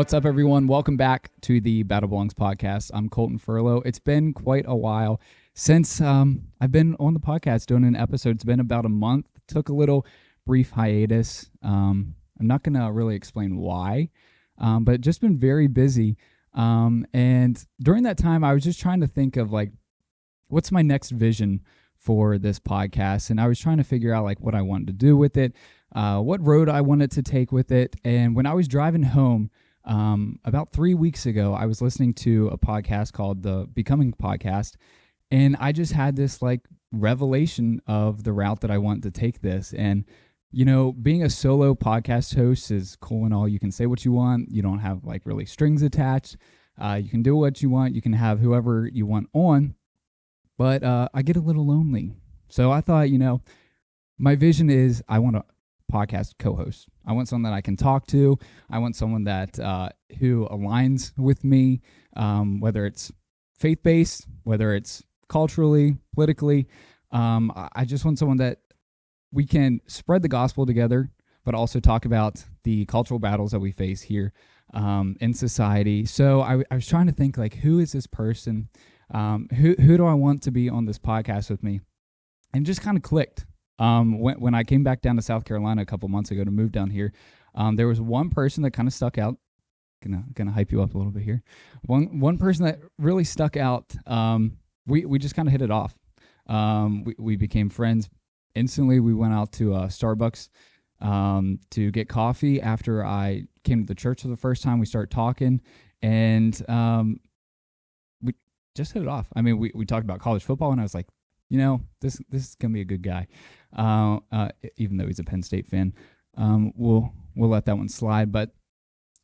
What's up, everyone? Welcome back to the Battle Belongs podcast. I'm Coleton Furlow. It's been quite a while since I've been on the podcast doing an episode. It's been about a month. Took a little brief hiatus. I'm not going to really explain why, but just been very busy. And during that time, I was just trying to think of like, what's my next vision for this podcast? And I was trying to figure out like what I wanted to do with it, what road I wanted to take with it. And when I was driving home, about 3 weeks ago, I was listening to a podcast called the Becoming Podcast, and I just had this like revelation of the route that I want to take this. And, you know, being a solo podcast host is cool and all. You can say what you want. You don't have like really strings attached. You can do what you want. You can have whoever you want on, but I get a little lonely. So I thought, you know, my vision is I want to podcast co-host. I want someone that I can talk to. I want someone that who aligns with me, whether it's faith-based, whether it's culturally, politically. I just want someone that we can spread the gospel together, but also talk about the cultural battles that we face here in society. So I was trying to think like, who is this person? Who do I want to be on this podcast with me? And just kind of clicked. When I came back down to South Carolina a couple months ago to move down here, there was one person that kind of stuck out. Gonna hype you up a little bit here. One person that really stuck out. We just kind of hit it off. We became friends instantly. We went out to Starbucks to get coffee after I came to the church for the first time. We started talking, and we just hit it off. I mean, we talked about college football, and I was like, you know, this is gonna be a good guy, even though he's a Penn State fan. We'll let that one slide. But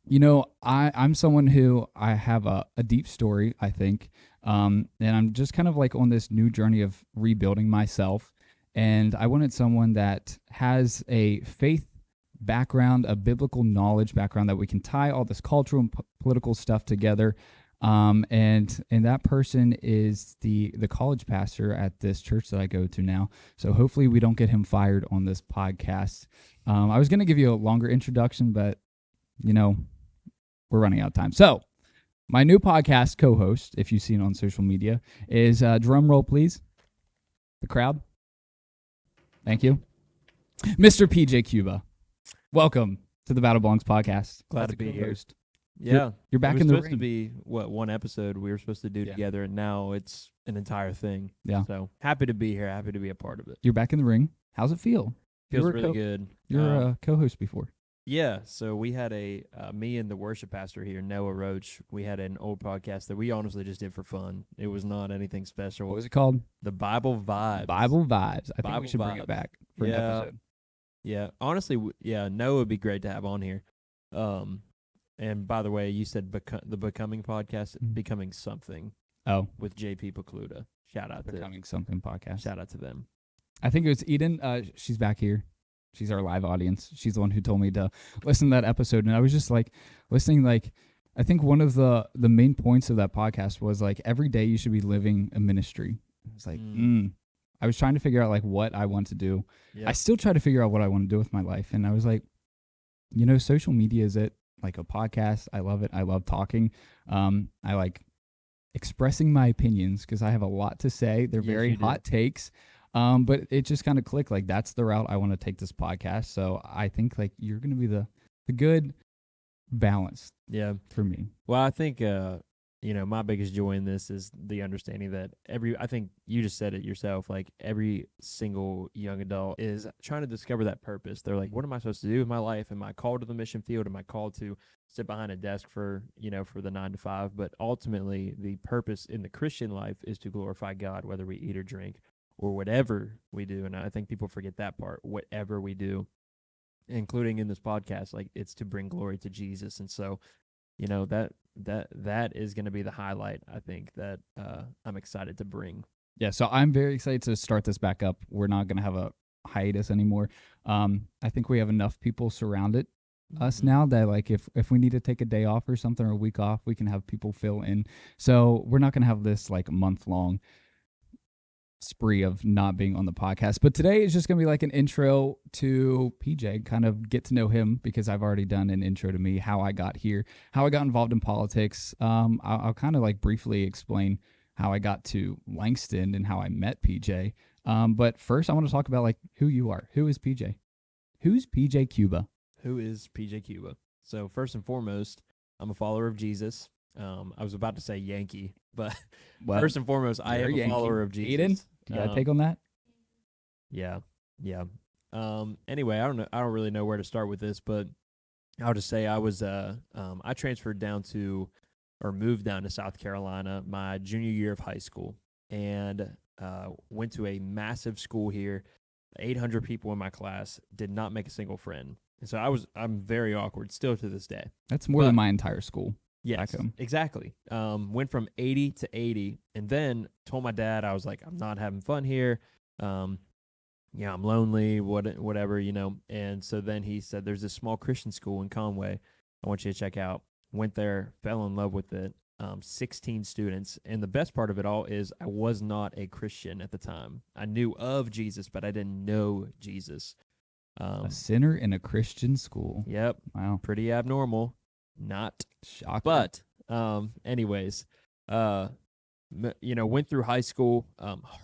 you know, I'm someone who I have a deep story, I think, and I'm just kind of like on this new journey of rebuilding myself. And I wanted someone that has a faith background, a biblical knowledge background, that we can tie all this cultural and political stuff together. And that person is the college pastor at this church that I go to now. So hopefully we don't get him fired on this podcast. I was going to give you a longer introduction, but you know, we're running out of time. So my new podcast co-host, if you've seen it on social media, is drum roll, please. The crowd. Thank you. Mr. PJ Cuba. Welcome to the Battle Belongs podcast. Glad to be here. Yeah, you're back in the ring. It was supposed to be one episode we were supposed to do together, and now it's an entire thing. Yeah. So happy to be here. Happy to be a part of it. You're back in the ring. How's it feel? Feels really good. You were a co-host before. Yeah. So we had me and the worship pastor here, Noah Roach. We had an old podcast that we honestly just did for fun. It was not anything special. What was it called? The Bible Vibes. Bible Vibes. I think we should bring it back for an episode. Yeah. Honestly, Noah would be great to have on here. And by the way, you said the Becoming Podcast, Becoming Something. Oh. With JP Pokluda. Shout out to Becoming Something Podcast. Shout out to them. I think it was Eden. She's back here. She's our live audience. She's the one who told me to listen to that episode. And I was just like listening, like, I think one of the main points of that podcast was like every day you should be living a ministry. It's like, I was trying to figure out like what I want to do. Yep. I still try to figure out what I want to do with my life. And I was like, you know, social media is it. Like a podcast. I love it. I love talking. I like expressing my opinions because I have a lot to say. They're very hot takes. But it just kind of clicked. Like that's the route I want to take this podcast. So I think like you're going to be the good balance. Yeah. For me. Well, I think, you know, my biggest joy in this is the understanding that I think you just said it yourself, like every single young adult is trying to discover that purpose. They're like, what am I supposed to do with my life? Am I called to the mission field? Am I called to sit behind a desk for the 9 to 5? But ultimately the purpose in the Christian life is to glorify God, whether we eat or drink or whatever we do. And I think people forget that part, whatever we do, including in this podcast, like it's to bring glory to Jesus. And so, you know, that is going to be the highlight, I think, that I'm excited to bring. Yeah, so I'm very excited to start this back up. We're not going to have a hiatus anymore. I think we have enough people surrounded us now that like if we need to take a day off or something or a week off, we can have people fill in. So we're not going to have this like month long spree of not being on the podcast. But today is just going to be like an intro to PJ, kind of get to know him because I've already done an intro to me, how I got here, how I got involved in politics. I'll kind of like briefly explain how I got to Langston and how I met PJ. But first, I want to talk about like who you are. Who is PJ? Who's PJ Cuba? Who is PJ Cuba? So first and foremost, I'm a follower of Jesus. I was about to say Yankee, but Well, first and foremost, I am a follower of Jesus. Aiden, you got a take on that? Yeah. Anyway, I don't really know where to start with this, but I'll just say I transferred down to, or moved down to South Carolina my junior year of high school, and went to a massive school here. 800 people in my class, did not make a single friend. And so I'm very awkward still to this day. That's more than my entire school. Yes, exactly. Went from 80 to 80, and then told my dad, I was like, I'm not having fun here. I'm lonely, whatever, And so then he said, there's this small Christian school in Conway I want you to check out. Went there, fell in love with it. 16 students. And the best part of it all is I was not a Christian at the time. I knew of Jesus, but I didn't know Jesus. A sinner in a Christian school. Yep. Wow. Pretty abnormal. Not shocking. But anyways, went through high school,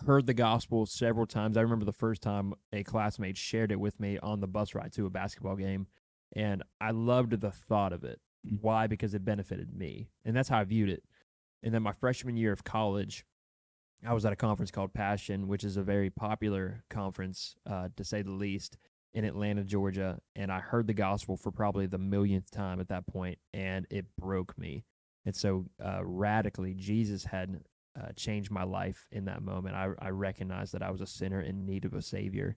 heard the gospel several times. I remember the first time a classmate shared it with me on the bus ride to a basketball game, and I loved the thought of it. Why? Because it benefited me, and that's how I viewed it. And then my freshman year of college, I was at a conference called Passion, which is a very popular conference, to say the least, in Atlanta, Georgia, and I heard the gospel for probably the millionth time at that point, and it broke me. And so radically, Jesus had changed my life in that moment. I recognized that I was a sinner in need of a Savior.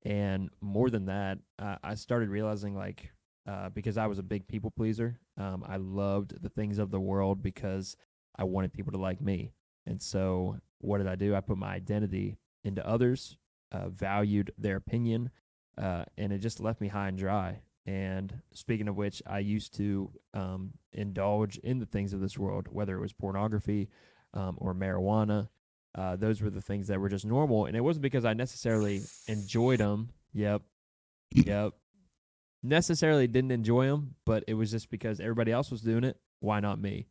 And more than that, I started realizing, because I was a big people pleaser, I loved the things of the world because I wanted people to like me. And so what did I do? I put my identity into others, valued their opinion, and it just left me high and dry. And speaking of which, I used to indulge in the things of this world, whether it was pornography or marijuana. Those were the things that were just normal. And it wasn't because I necessarily enjoyed them. Yep. Necessarily didn't enjoy them, but it was just because everybody else was doing it. Why not me?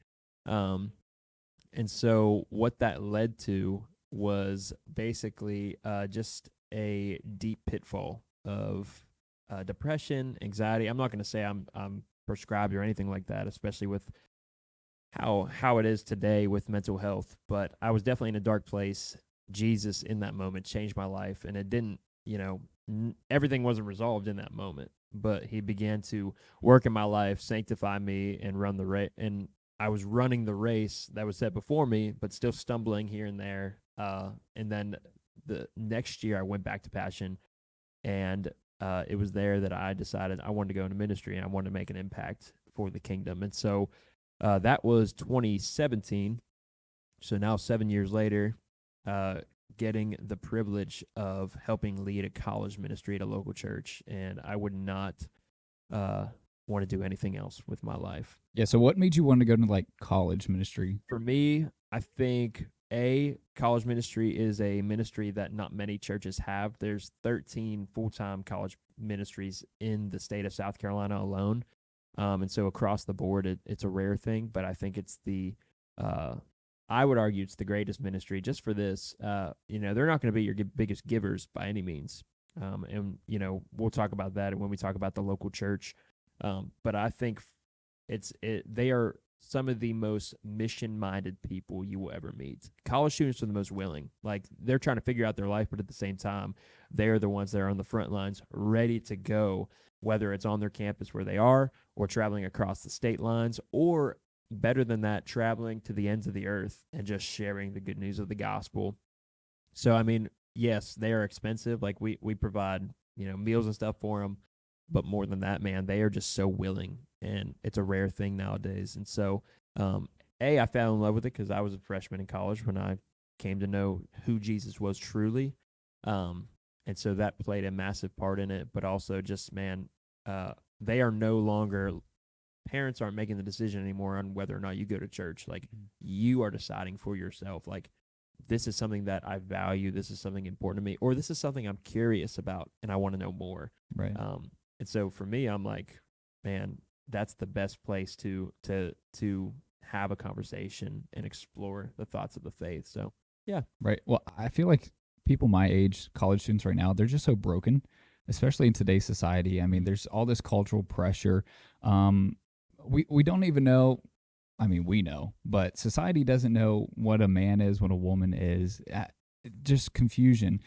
And so what that led to was basically just a deep pitfall of depression, anxiety. I'm not going to say I'm prescribed or anything like that, especially with how it is today with mental health. But I was definitely in a dark place. Jesus in that moment changed my life, and it didn't, everything wasn't resolved in that moment. But he began to work in my life, sanctify me, and run the race. And I was running the race that was set before me, but still stumbling here and there. And then the next year, I went back to Passion, and it was there that I decided I wanted to go into ministry and I wanted to make an impact for the kingdom. And so that was 2017. So now 7 years later, getting the privilege of helping lead a college ministry at a local church. And I would not want to do anything else with my life. Yeah, so what made you want to go into college ministry? For me, I think college ministry is a ministry that not many churches have. There's 13 full-time college ministries in the state of South Carolina alone. And so across the board, it's a rare thing, but I think it's I would argue it's the greatest ministry just for this. They're not going to be your biggest givers by any means. And we'll talk about that when we talk about the local church. But I think they are some of the most mission-minded people you will ever meet. College students are the most willing. They're trying to figure out their life, but at the same time, they're the ones that are on the front lines, ready to go, whether it's on their campus where they are or traveling across the state lines, or better than that, traveling to the ends of the earth and just sharing the good news of the gospel. So, I mean, yes, they are expensive. We provide, meals and stuff for them. But more than that, man, they are just so willing, and it's a rare thing nowadays. And so, I fell in love with it because I was a freshman in college when I came to know who Jesus was truly. And so that played a massive part in it. But also just, man, they are no longer, parents aren't making the decision anymore on whether or not you go to church. You are deciding for yourself. this is something that I value, this is something important to me, or this is something I'm curious about and I want to know more. Right. And so for me, I'm like, man, that's the best place to have a conversation and explore the thoughts of the faith. So yeah. Right. Well, I feel like people my age, college students right now, they're just so broken, especially in today's society. I mean, there's all this cultural pressure. We don't even know. I mean, we know, but society doesn't know what a man is, what a woman is. Just confusion.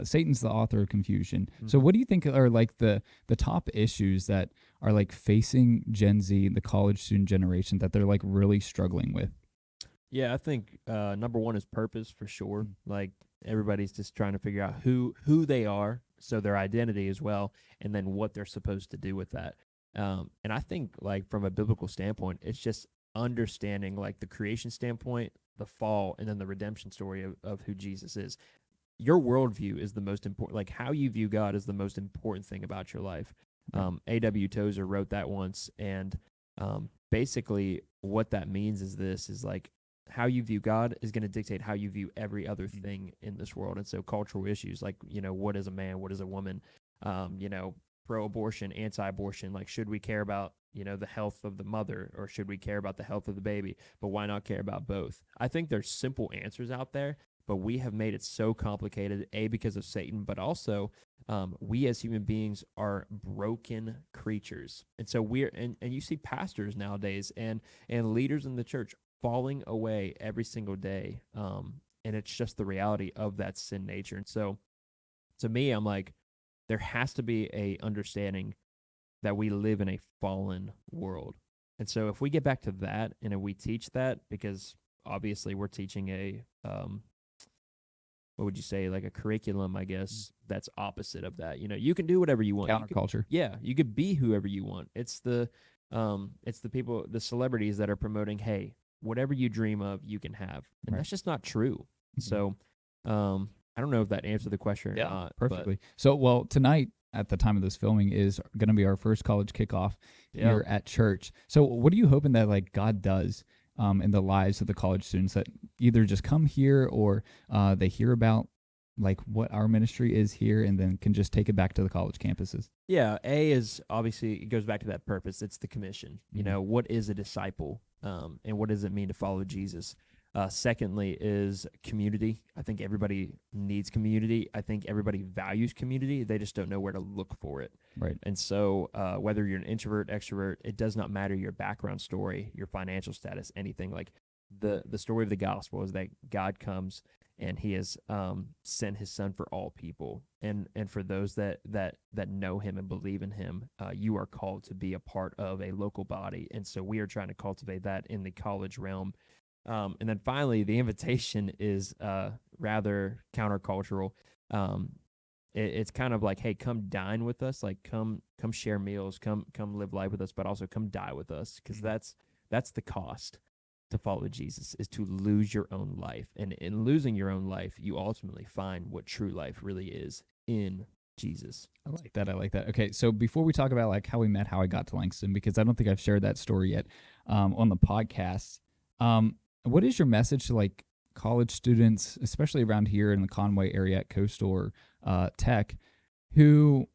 Satan's the author of confusion. So, what do you think are like the top issues that are like facing Gen Z, the college student generation, that they're like really struggling with? Yeah, I think number one is purpose for sure. Like everybody's just trying to figure out who they are, so their identity as well, and then what they're supposed to do with that. And I think like from a biblical standpoint, it's just understanding like the creation standpoint, the fall, and then the redemption story of who Jesus is. Your worldview is the most important. Like how you view God is the most important thing about your life. A.W. Tozer wrote that once, and basically what that means is this is like how you view God is going to dictate how you view every other thing in this world. And so cultural issues like, what is a man, what is a woman, pro-abortion, anti-abortion, like should we care about, the health of the mother or should we care about the health of the baby? But why not care about both? I think there's simple answers out there, but we have made it so complicated, because of Satan, but also we as human beings are broken creatures. And so and you see pastors nowadays and leaders in the church falling away every single day. And it's just the reality of that sin nature. And so to me, I'm like, there has to be a understanding that we live in a fallen world. And so if we get back to that and if we teach that, because obviously we're teaching a, what would you say, like a curriculum, I guess, that's opposite of that. You can do whatever you want. Counterculture. You could be whoever you want. It's the people, the celebrities that are promoting, hey, whatever you dream of, you can have. And that's just not true. So, I don't know if that answered the question or not. Perfectly. So, well, tonight at the time of this filming is going to be our first college kickoff here at church. So what are you hoping that like God does in the lives of the college students that either just come here or they hear about like what our ministry is here and then can just take it back to the college campuses? Yeah, A is obviously, it goes back to that purpose. It's the commission. What is a disciple and what does it mean to follow Jesus? Secondly is community. I think everybody needs community. I think everybody values community. They just don't know where to look for it. Right. And so whether you're an introvert, extrovert, it does not matter your background story, your financial status, anything. Like the story of the gospel is that God comes and he has sent his son for all people. And for those that know him and believe in him, you are called to be a part of a local body. And so we are trying to cultivate that in the college realm. And then finally, the invitation is rather countercultural. It's kind of like, hey, come dine with us, like come share meals, come live life with us, but also come die with us, because that's the cost to follow Jesus, is to lose your own life. And in losing your own life, you ultimately find what true life really is in Jesus. I like that. Okay, so before we talk about like how we met, how I got to Langston, because I don't think I've shared that story yet on the podcast. What is your message to like college students, especially around here in the Conway area at Coastal or Tech, who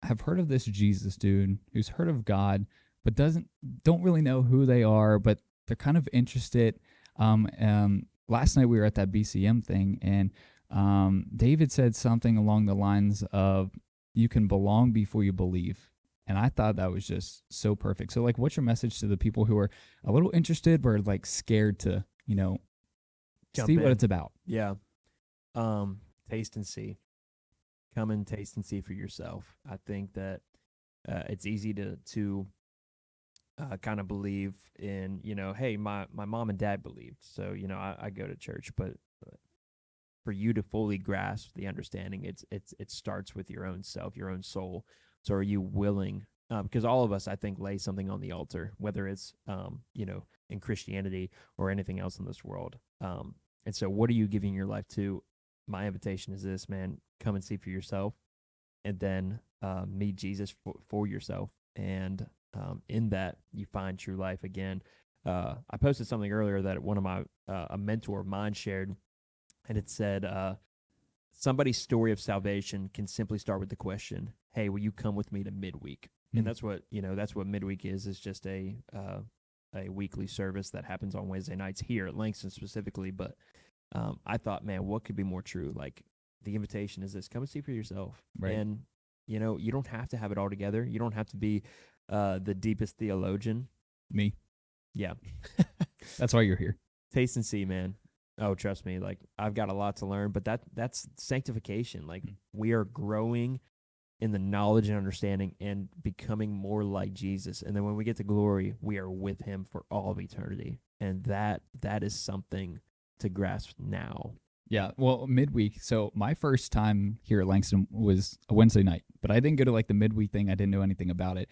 have heard of this Jesus dude, who's heard of God, but don't really know who they are, but they're kind of interested. Last night we were at that BCM thing, and David said something along the lines of, "You can belong before you believe." And I thought that was just so perfect. So, like, what's your message to the people who are a little interested but are like scared to, see what it's about? Yeah. Taste and see. Come and taste and see for yourself. I think that it's easy to kind of believe in, hey, my mom and dad believed, so I go to church. But for you to fully grasp the understanding, it starts with your own self, your own soul. So are you willing? Because all of us, I think, lay something on the altar, whether it's in Christianity or anything else in this world. And so what are you giving your life to? My invitation is this, man: come and see for yourself, and then meet Jesus for yourself. And in that, you find true life again. I posted something earlier that one of my a mentor of mine shared. and it said, somebody's story of salvation can simply start with the question, "Hey, will you come with me to midweek?" And that's what midweek is. It's just a weekly service that happens on Wednesday nights here at Langston specifically. But I thought, man, what could be more true? Like, the invitation is this: come and see for yourself. Right. And you don't have to have it all together. You don't have to be the deepest theologian. Me. Yeah. That's why you're here. Taste and see, man. Oh, trust me, like, I've got a lot to learn, but that's sanctification. Like, we are growing in the knowledge and understanding and becoming more like Jesus. And then when we get to glory, we are with him for all of eternity. And that is something to grasp now. Yeah, well, midweek. So my first time here at Langston was a Wednesday night, but I didn't go to like the midweek thing. I didn't know anything about it.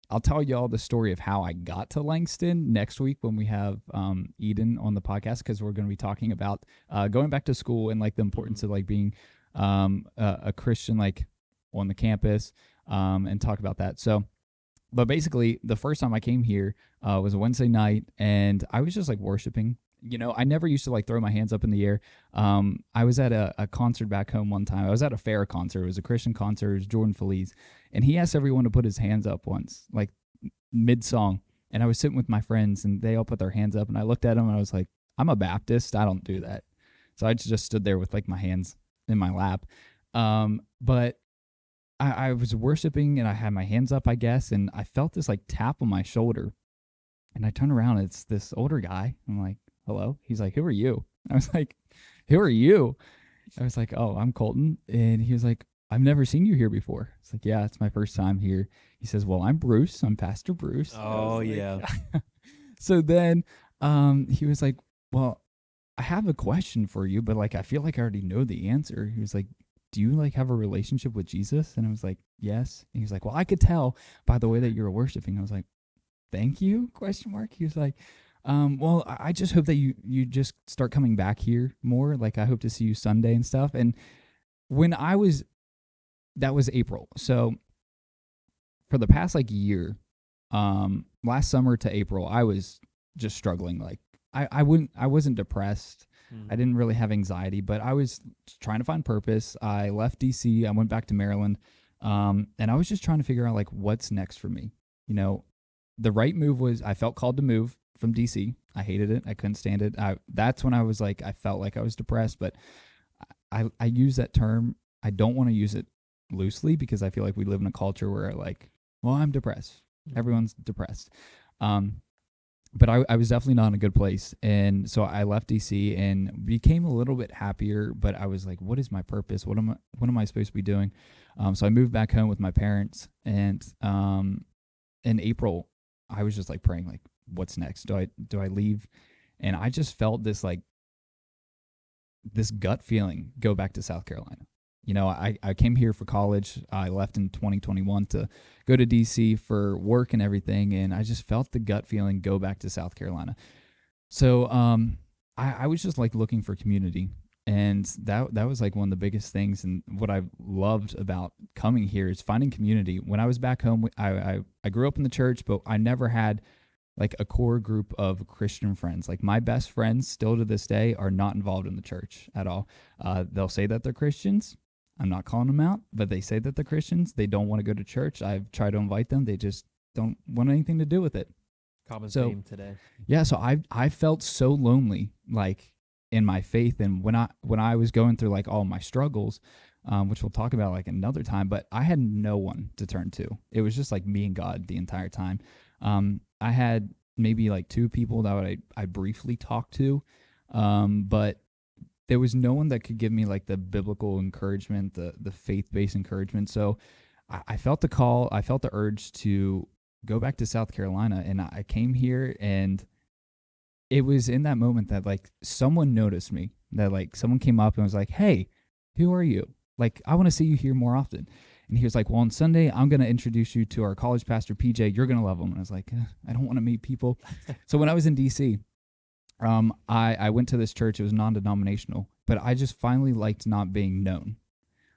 I'll tell y'all the story of how I got to Langston next week when we have Eden on the podcast, because we're going to be talking about going back to school and like the importance of like being a Christian like on the campus and talk about that. So, but basically the first time I came here was a Wednesday night, and I was just like worshiping. I never used to like throw my hands up in the air. I was at a concert back home one time. I was at a fair concert. It was a Christian concert. It was Jordan Feliz. And he asked everyone to put his hands up once, like mid-song. And I was sitting with my friends, and they all put their hands up. And I looked at them, and I was like, I'm a Baptist. I don't do that. So I just stood there with like my hands in my lap. But I was worshiping, and I had my hands up, I guess. And I felt this like tap on my shoulder. And I turned around, and it's this older guy. I'm like, hello? He's like, who are you? I was like, who are you? I was like, oh, I'm Coleton. And he was like, I've never seen you here before. It's like, yeah, it's my first time here. He says, well, I'm Bruce. I'm Pastor Bruce. Oh, yeah. So then he was like, well, I have a question for you, but like, I feel like I already know the answer. He was like, do you like have a relationship with Jesus? And I was like, yes. And he was like, well, I could tell by the way that you were worshiping. I was like, thank you? ? He was like, well, I just hope that you just start coming back here more. Like, I hope to see you Sunday and stuff. And when that was April. So for the past like year, last summer to April, I was just struggling. Like I wasn't depressed. I didn't really have anxiety, but I was trying to find purpose. I left DC. I went back to Maryland. And I was just trying to figure out like what's next for me. The right move was I felt called to move from DC. I hated it. I couldn't stand it. That's when I was like, I felt like I was depressed, but I use that term. I don't want to use it loosely because I feel like we live in a culture where like, well, I'm depressed. Everyone's depressed. But I was definitely not in a good place. And so I left DC and became a little bit happier, but I was like, what is my purpose? What am I supposed to be doing? So I moved back home with my parents, and in April, I was just like praying, like, what's next? Do I leave? And I just felt this like this gut feeling, go back to South Carolina. I came here for college. I left in 2021 to go to DC for work and everything, and I just felt the gut feeling, go back to South Carolina. So I was just like looking for community, and that was like one of the biggest things. And what I loved about coming here is finding community. When I was back home, I grew up in the church, but I never had like a core group of Christian friends. Like my best friends still to this day are not involved in the church at all. They'll say that they're Christians. I'm not calling them out, but they say that they're Christians. They don't want to go to church. I've tried to invite them. They just don't want anything to do with it. Common theme today. Yeah, so I felt so lonely, like in my faith, and when I was going through like all my struggles, which we'll talk about like another time, but I had no one to turn to. It was just like me and God the entire time. I had maybe like two people that I briefly talked to, but there was no one that could give me like the biblical encouragement, the faith-based encouragement. So I felt the call. I felt the urge to go back to South Carolina, and I came here, and it was in that moment that like someone noticed me, that like someone came up and was like, hey, who are you? Like, I want to see you here more often. And he was like, well, on Sunday, I'm going to introduce you to our college pastor, PJ. You're going to love him. And I was like, I don't want to meet people. So when I was in DC, I went to this church. It was non-denominational, but I just finally liked not being known.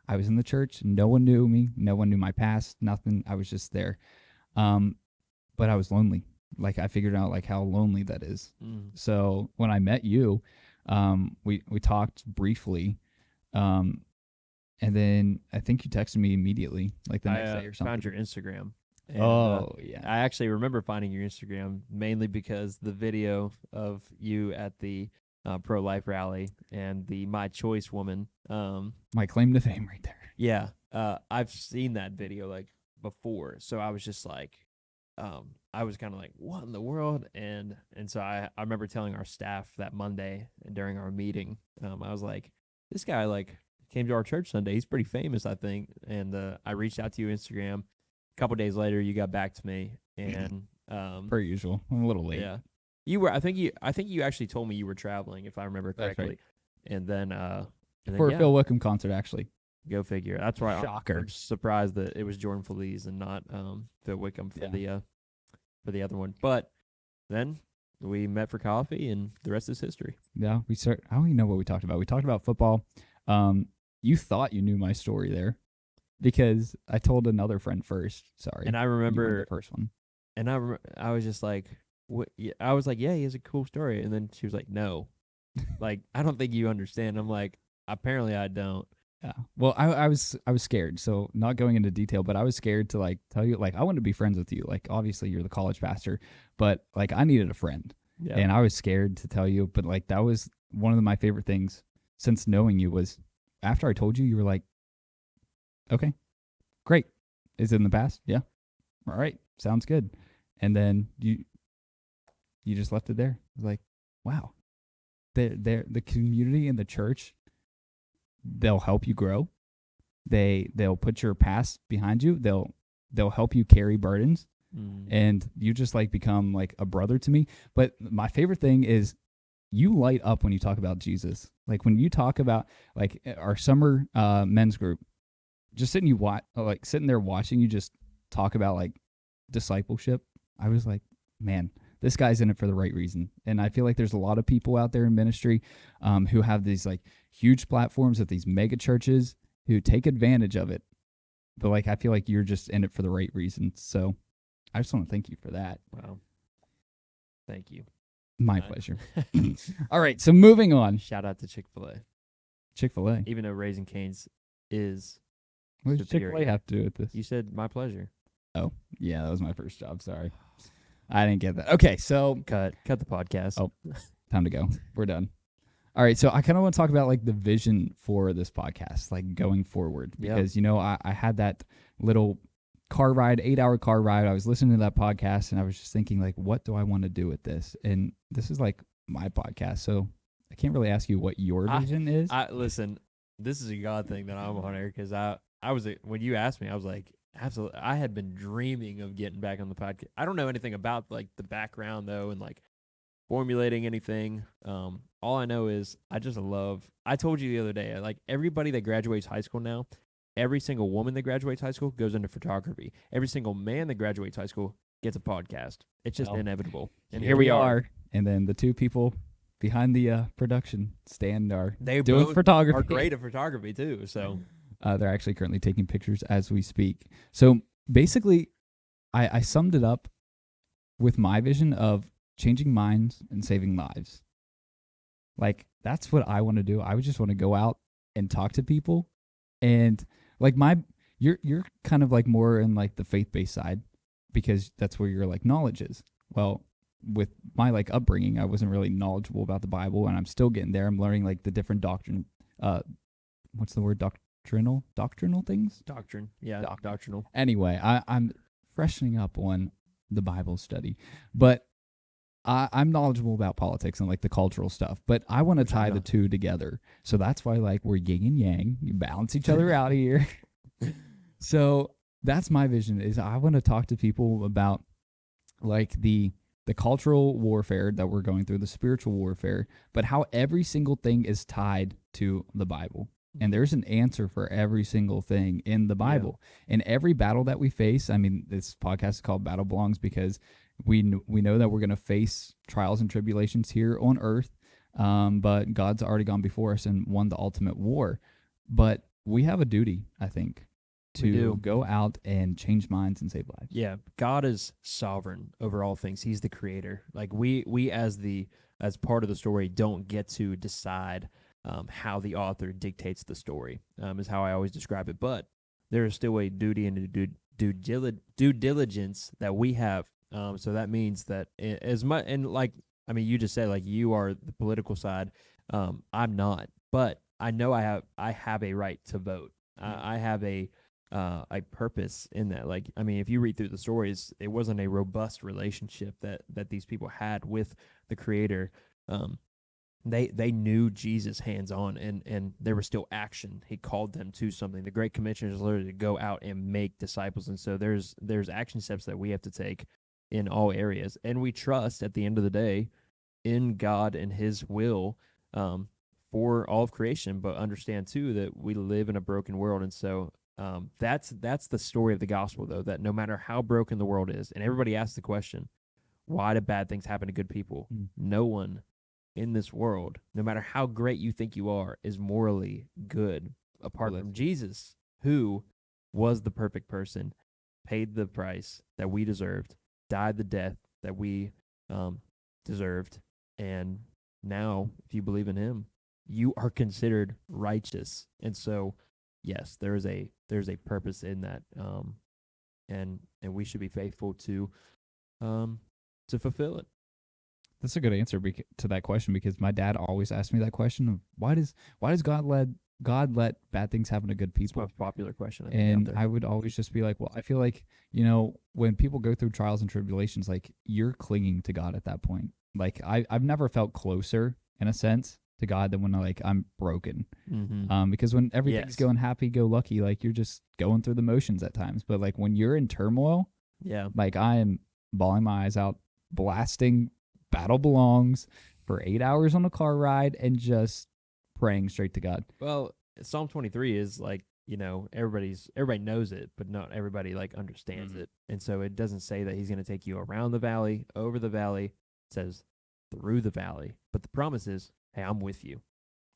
I was in the church. No one knew me. No one knew my past, nothing. I was just there. But I was lonely. Like I figured out like how lonely that is. So when I met you, We talked briefly, and then I think you texted me immediately, like the next day or something. Found your Instagram. And, Yeah. I actually remember finding your Instagram mainly because the video of you at the pro-life rally and the My Choice woman. My claim to fame right there. Yeah, I've seen that video like before, so I was just like, I was kind of like, what in the world? And so I remember telling our staff that Monday during our meeting, I was like, this guy like came to our church Sunday. He's pretty famous, I think. And I reached out to you Instagram. A couple days later, you got back to me, and Per usual. I'm a little late. yeah, you were. I think you actually told me you were traveling, if I remember That's correctly. right. And then For a Phil Wickham concert, actually. Go figure. That's why Shocker. I'm surprised that it was Jordan Feliz and not Phil Wickham for the other one. But then we met for coffee, and the rest is history. Yeah, I don't even know what we talked about. We talked about football. You thought you knew my story there because I told another friend first. Sorry. And I You weren't remember the first one. And I was just like, what? I was like, yeah, he has a cool story. And then she was like, no, like, I don't think you understand. I'm like, apparently I don't. Yeah. Well, I was scared. So not going into detail, but I was scared to like tell you, like, I wanted to be friends with you. Like, obviously you're the college pastor, but like I needed a friend. Yeah. And I was scared to tell you, but like that was one of my favorite things since knowing you was after I told you, you were like, okay, great. Is it in the past? Yeah. All right. Sounds good. And then you just left it there. It was like, wow. The community and the church, they'll help you grow. They'll put your past behind you. They'll help you carry burdens. And you just like become like a brother to me. But my favorite thing is you light up when you talk about Jesus. Like when you talk about like our summer men's group, just sitting there watching you just talk about like discipleship. I was like, man, this guy's in it for the right reason. And I feel like there's a lot of people out there in ministry who have these like huge platforms at these mega churches who take advantage of it. But like, I feel like you're just in it for the right reasons. So I just want to thank you for that. Wow. Thank you. My pleasure. All right. So moving on. Shout out to Chick-fil-A. Chick-fil-A. Even though Raising Cane's is What does superior. Chick-fil-A have to do with this? You said my pleasure. Oh, yeah, that was my first job. Sorry. I didn't get that. Okay, so Cut the podcast. Oh. Time to go. We're done. All right, so I kind of want to talk about like the vision for this podcast, like going forward, because you know I had that little car ride, 8-hour car ride. I was listening to that podcast, and I was just thinking like, what do I want to do with this? And this is like my podcast, so I can't really ask you what your vision is. Listen, this is a God thing that I'm on here because I was when you asked me, I was like, absolutely. I had been dreaming of getting back on the podcast. I don't know anything about like the background though, and like formulating anything. All I know is I told you the other day, like everybody that graduates high school now, every single woman that graduates high school goes into photography. Every single man that graduates high school gets a podcast. It's just inevitable. And here we are. And then the two people behind the production stand are doing photography. Are great at photography too. So they're actually currently taking pictures as we speak. So basically, I summed it up with my vision of changing minds and saving lives. Like, that's what I want to do. I would just want to go out and talk to people. And like you're kind of like more in like the faith-based side because that's where your like knowledge is. Well, with my like upbringing, I wasn't really knowledgeable about the Bible, and I'm still getting there. I'm learning like the different doctrine. What's the word? Doctrinal things? Doctrine. Yeah, doctrinal. Anyway, I'm freshening up on the Bible study, but I'm knowledgeable about politics and like the cultural stuff, but I want to tie the two together. So that's why like we're yin and yang. You balance each other out here. So that's my vision is I want to talk to people about like the cultural warfare that we're going through, the spiritual warfare, but how every single thing is tied to the Bible. And there's an answer for every single thing in the Bible. Yeah. And every battle that we face, I mean, this podcast is called Battle Belongs because we know that we're going to face trials and tribulations here on earth, but God's already gone before us and won the ultimate war. But we have a duty, I think, to go out and change minds and save lives. Yeah, God is sovereign over all things. He's the creator. Like we as the as part of the story, don't get to decide how the author dictates the story, is how I always describe it. But there is still a duty and a due diligence that we have. So that means that as much, and like, I mean, you just said, like, you are the political side. I'm not, but I know I have a right to vote. I have a purpose in that. Like, I mean, if you read through the stories, it wasn't a robust relationship that these people had with the Creator. They knew Jesus hands on, and there was still action. He called them to something. The Great Commission is literally to go out and make disciples, and so there's action steps that we have to take in all areas, and we trust at the end of the day in God and His will for all of creation, but understand too that we live in a broken world, and so that's the story of the gospel, though, that no matter how broken the world is, and everybody asks the question, why do bad things happen to good people? No one in this world, no matter how great you think you are, is morally good apart from Jesus, who was the perfect person, paid the price that we deserved, died the death that we deserved, and now, if you believe in Him, you are considered righteous. And so, yes, there's a purpose in that, and we should be faithful to fulfill it. That's a good answer to that question, because my dad always asked me that question of why does God let bad things happen to good people? It's a popular question. And I would always just be like, well, I feel like, when people go through trials and tribulations, like, you're clinging to God at that point. Like, I've never felt closer in a sense to God than when I'm broken. Mm-hmm. Because when everything's going happy-go-lucky, like, you're just going through the motions at times. But like when you're in turmoil, like, I am bawling my eyes out, blasting Battle Belongs for 8 hours on a car ride, and just praying straight to God. Well, Psalm 23 is like, everybody knows it, but not everybody understands it. And so it doesn't say that He's going to take you around the valley, over the valley. It says through the valley. But the promise is, hey, I'm with you.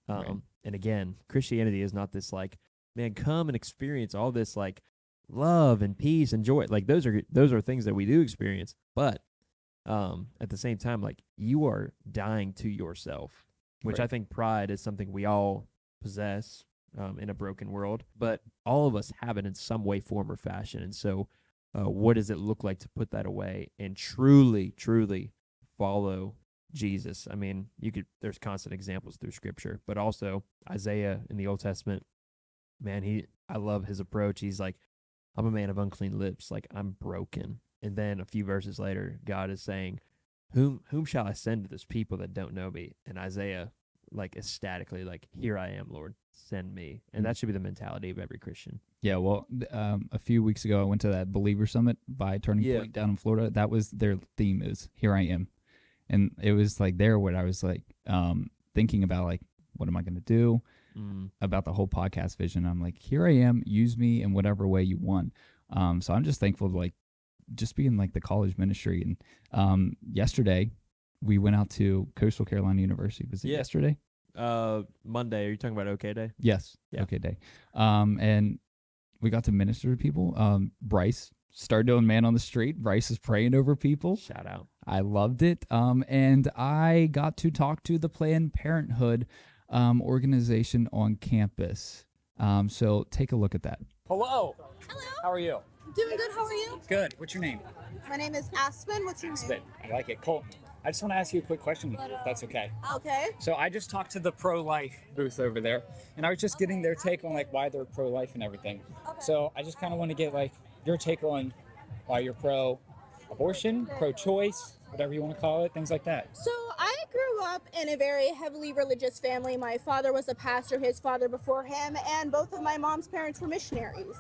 Right. And again, Christianity is not this man, come and experience all this love and peace and joy. Like, those are things that we do experience, but at the same time, you are dying to yourself, which Right. I think pride is something we all possess in a broken world, but all of us have it in some way, form, or fashion. And so what does it look like to put that away and truly, truly follow Jesus? I mean, there's constant examples through Scripture, but also Isaiah in the Old Testament, man, I love his approach. He's like, I'm a man of unclean lips, I'm broken. And then a few verses later, God is saying, whom shall I send to this people that don't know me? And Isaiah, ecstatically, here I am, Lord, send me. And that should be the mentality of every Christian. Yeah, well, a few weeks ago, I went to that Believer Summit by Turning Point down in Florida. That was their theme, is here I am. And it was there what I was thinking about, what am I going to do about the whole podcast vision? I'm like, here I am, use me in whatever way you want. So I'm just thankful to just being the college ministry. And yesterday we went out to Coastal Carolina University. Was it yesterday? Monday. Are you talking about OK Day? Yes. Yeah. OK Day. And we got to minister to people. Bryce started doing Man on the Street. Bryce is praying over people. Shout out. I loved it. And I got to talk to the Planned Parenthood organization on campus. So take a look at that. Hello. Hello. How are you? Doing good. How are you? Good. What's your name? My name is Aspen. What's your Aspen. name? I like it. Colton. I just want to ask you a quick question, if that's okay. Okay. So I just talked to the pro-life booth over there, and I was just getting their take on why they're pro-life and everything. Okay. So I just kind of want to get your take on why you're pro-abortion, pro-choice, whatever you want to call it, things like that. So I grew up in a very heavily religious family. My father was a pastor, his father before him, and both of my mom's parents were missionaries.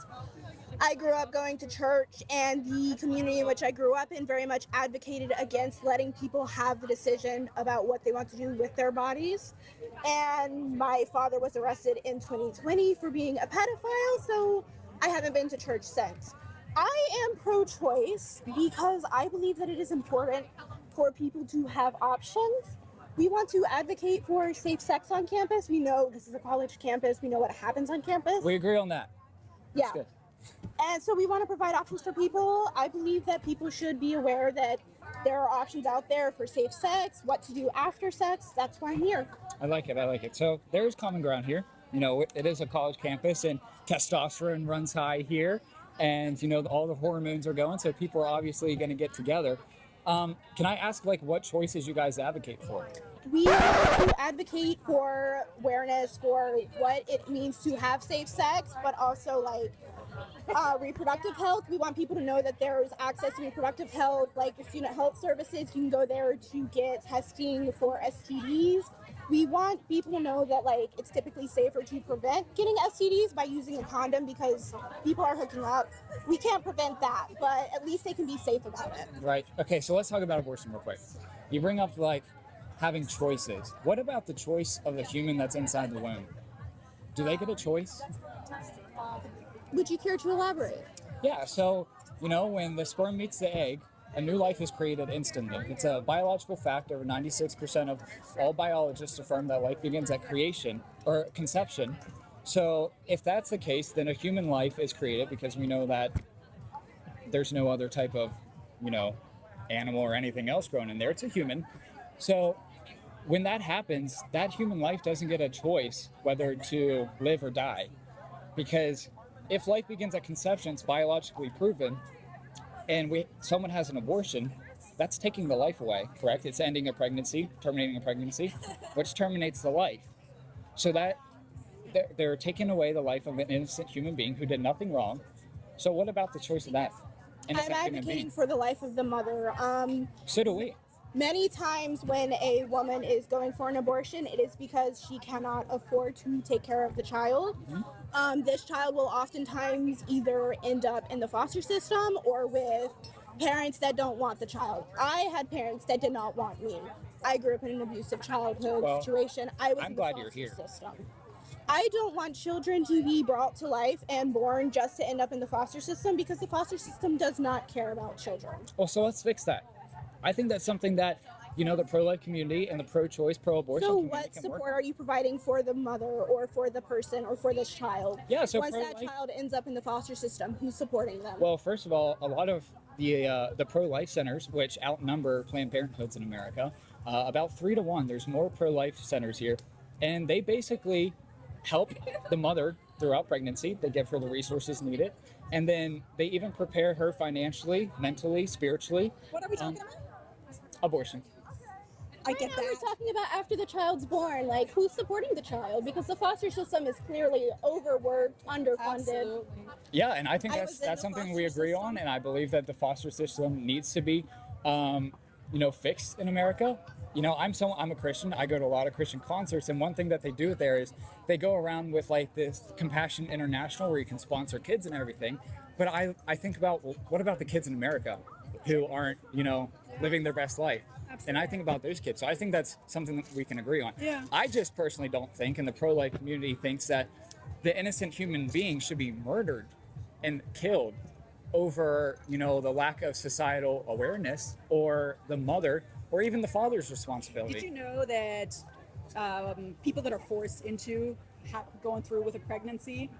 I grew up going to church, and the community in which I grew up in very much advocated against letting people have the decision about what they want to do with their bodies. And my father was arrested in 2020 for being a pedophile, so I haven't been to church since. I am pro-choice because I believe that it is important for people to have options. We want to advocate for safe sex on campus. We know this is a college campus. We know what happens on campus. We agree on that. That's Yeah. good. And so we want to provide options for people. I believe that people should be aware that there are options out there for safe sex, what to do after sex. That's why I'm here. I like it. So there's common ground here. It is a college campus, and testosterone runs high here, and all the hormones are going, so people are obviously going to get together. Can I ask, what choices you guys advocate for? We advocate for awareness for what it means to have safe sex, but also reproductive health. We want people to know that there's access to reproductive health, like the student health services. You can go there to get testing for STDs. We want people to know that it's typically safer to prevent getting STDs by using a condom because people are hooking up. We can't prevent that, but at least they can be safe about it. Right. Okay, so let's talk about abortion real quick. You bring up having choices. What about the choice of the human that's inside the womb? Do they get a choice? Would you care to elaborate? Yeah, so, when the sperm meets the egg, a new life is created instantly. It's a biological fact. Over 96% of all biologists affirm that life begins at creation or conception. So if that's the case, then a human life is created because we know that there's no other type of, animal or anything else growing in there. It's a human. So when that happens, that human life doesn't get a choice whether to live or die. Because if life begins at conception, it's biologically proven, and someone has an abortion, that's taking the life away, correct? It's ending a pregnancy, terminating a pregnancy, which terminates the life. So that they're taking away the life of an innocent human being who did nothing wrong. So what about the choice of that innocent I'm human being? advocating for the life of the mother. So do we. Many times when a woman is going for an abortion, it is because she cannot afford to take care of the child. This child will oftentimes either end up in the foster system or with parents that don't want the child. I had parents that did not want me. I grew up in an abusive childhood situation. I was I'm in the glad foster you're here. system. I don't want children to be brought to life and born just to end up in the foster system because the foster system does not care about children. Well, so let's fix that. I think that's something that, the pro-life community and the pro-choice, pro-abortion So community what can support work. are you providing for the mother or for the person or for this child? Yeah, so once that pro-life- child ends up in the foster system, who's supporting them? Well, first of all, a lot of the pro-life centers, which outnumber Planned Parenthoods in America, about 3-1. There's more pro-life centers here, and they basically help the mother throughout pregnancy. They give her the resources needed, and then they even prepare her financially, mentally, spiritually. What are we talking about? Abortion. I get We're that. talking about after the child's born, who's supporting the child? Because the foster system is clearly overworked, underfunded. Absolutely. Yeah, and I think I that's was in the something we foster agree system. on, and I believe that the foster system needs to be, fixed in America. I'm a Christian. I go to a lot of Christian concerts, and one thing that they do there is they go around with this Compassion International where you can sponsor kids and everything. But I think about, well, what about the kids in America who aren't, living their best life? And I think about those kids. So I think that's something that we can agree on. Yeah. I just personally don't think, and the pro-life community thinks, that the innocent human being should be murdered and killed over, the lack of societal awareness or the mother or even the father's responsibility. Did you know that people that are forced into going through with a pregnancy,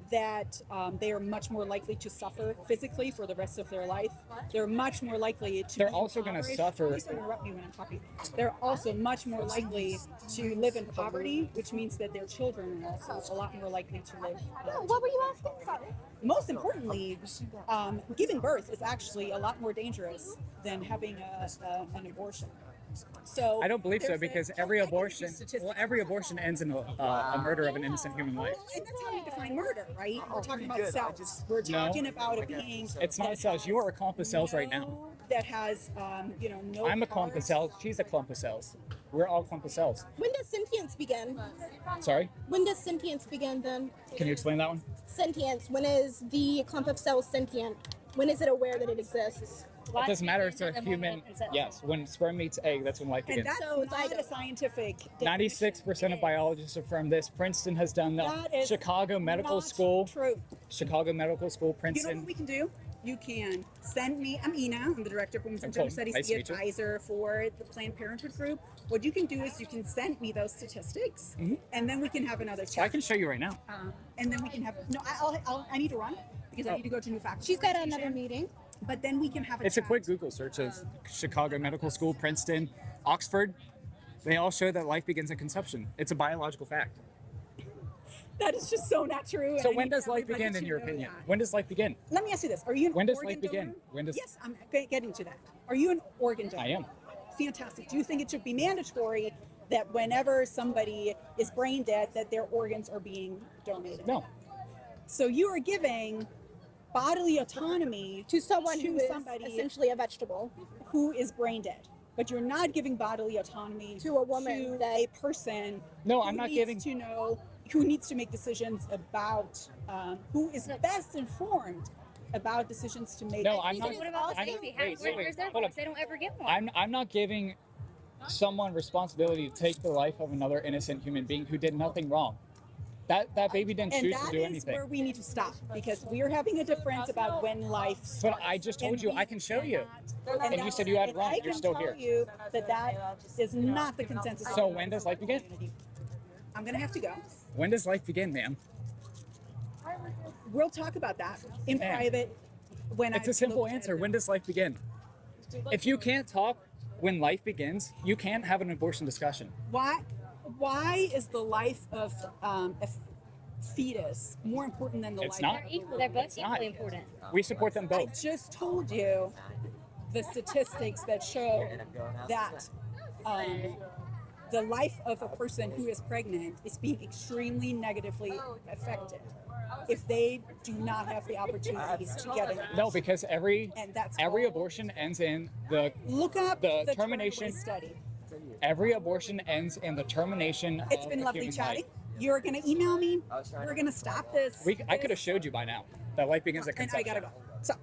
that they are much more likely to suffer physically for the rest of their life? They're much more likely to. They're be also gonna impoverished. suffer- Please don't interrupt me when I'm talking. They're also much more likely to live in poverty, which means that their children are also a lot more likely to live. What were you asking? Sorry. Most importantly, giving birth is actually a lot more dangerous than having an abortion. So I don't believe so, there's because a- every I can give you abortion, statistics. every abortion ends in a murder of an innocent human life. And that's how we define murder, right? We're talking about cells. We're talking about a being. It's not that cells. You are a clump of cells right now. no- That has, no. I'm a clump of parts. cells. She's a clump of cells. We're all clump of cells. When does sentience begin? Sorry? When does sentience begin then? Can you explain that one? Sentience. When is the clump of cells sentient? When is it aware that it exists? It doesn't matter. It's a human. Yes, when sperm meets egg, that's when life And begins. that's So it's not like- a scientific. 96% of biologists affirm this. Princeton has done That that. is Chicago Medical not School. True. Chicago Medical School, You know Princeton. what we can do? You can send me. I'm Ina. I'm the director of Women's and Cool. Gender Studies, Nice the to meet you. advisor for the Planned Parenthood group. What you can do is you can send me those statistics, and then we can have another chat. I can show you right now. And then we can have. No, I need to run because I need to go to New Faculty. She's got Orientation. another meeting. But then we can have It's a quick Google search of Chicago Medical School, Princeton, Oxford. They all show that life begins at conception. It's a biological fact. That is just so not true. So and I when need does life everybody begin, in to your know opinion? that. When does life begin? Let me ask you this: are you an When does organ life begin? donor? When does? Yes, I'm getting to that. Are you an organ donor? I am. Fantastic. Do you think it should be mandatory that whenever somebody is brain dead, that their organs are being donated? No. So you are giving bodily autonomy To someone who is somebody essentially a vegetable. who is brain dead, but you're not giving bodily autonomy To a woman to that- a person. No, who I'm not needs giving- to know, who needs to make decisions about who is best informed about decisions to make. No, I'm not. What about the I'm- state behind? wait, Where's their hold voice? up. They don't ever get one. I'm not giving someone responsibility to take the life of another innocent human being who did nothing wrong. That baby didn't And choose to that do is anything. where we need to stop, because we are having a difference about when life But starts. I just told And you we I can show you. cannot- And you that's- said you had it and wrong. I You're can still tell here. you that is not the consensus. So of when the does life begin? community. I'm gonna have to go. When does life begin, ma'am? We'll talk about that in Ma'am. private. When It's I've a simple looked at answer. it. When does life begin? If you can't talk when life begins, you can't have an abortion discussion. Why is the life of a fetus more important than the It's life? not. They're equal. They're both It's not. equally important. We support them I both. just told you the statistics that show that the life of a person who is pregnant is being extremely negatively affected if they do not have the opportunities to get it. No, because every And that's every all. abortion ends in the Look up the the termination- study. every abortion ends in the termination It's of been a lovely human chatting. life. You're gonna email me. We're gonna stop this. I could have showed you by now that life begins at And I conception. gotta go. So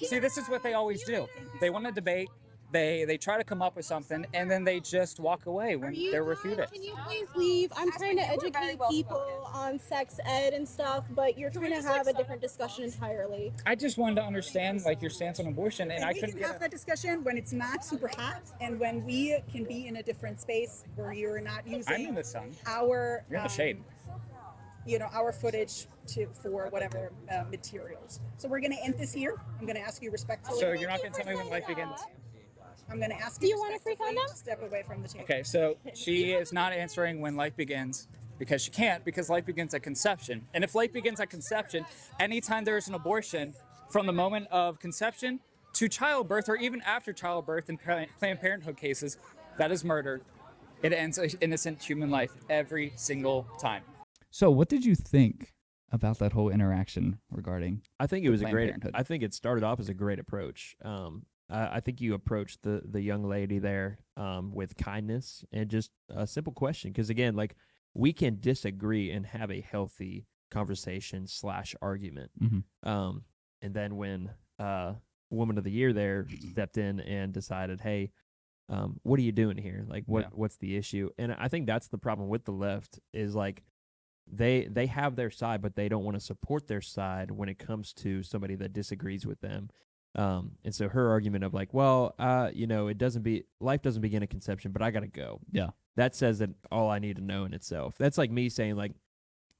See, this is what they always do. They want to debate. They try to come up with something, and then they just walk away when they're refuted. Can you please leave? I'm trying to educate people on sex ed and stuff, but you're trying to have a different discussion entirely. I just wanted to understand like your stance on abortion, and and I we couldn't can have get that discussion when it's not super hot and when we can be in a different space where you're not using I'm in the sun. our You're in the shade. our footage for whatever materials. So we're going to end this here. I'm going to ask you respectfully. So you're not going to tell me when life begins? I'm going to ask Do you you want a free respectfully condom? to step away from the table. Okay, so she is not answering when life begins because she can't, because life begins at conception. And if life begins at conception, anytime there is an abortion from the moment of conception to childbirth or even after childbirth in Planned Parenthood cases, that is murder. It ends an innocent human life every single time. So what did you think about that whole interaction regarding? I think it was a Planned great. Parenthood. I think it started off as a great approach. I think you approached the young lady there with kindness and just a simple question. Because again, like we can disagree and have a healthy conversation / argument. Mm-hmm. And then when Woman of the Year there stepped in and decided, hey, what are you doing here? Like, what's the issue? And I think that's the problem with the left is like they have their side, but they don't want to support their side when it comes to somebody that disagrees with them. And so her argument of like, well, life doesn't begin at conception, but I gotta go. Yeah. That says that all I need to know in itself. That's like me saying like,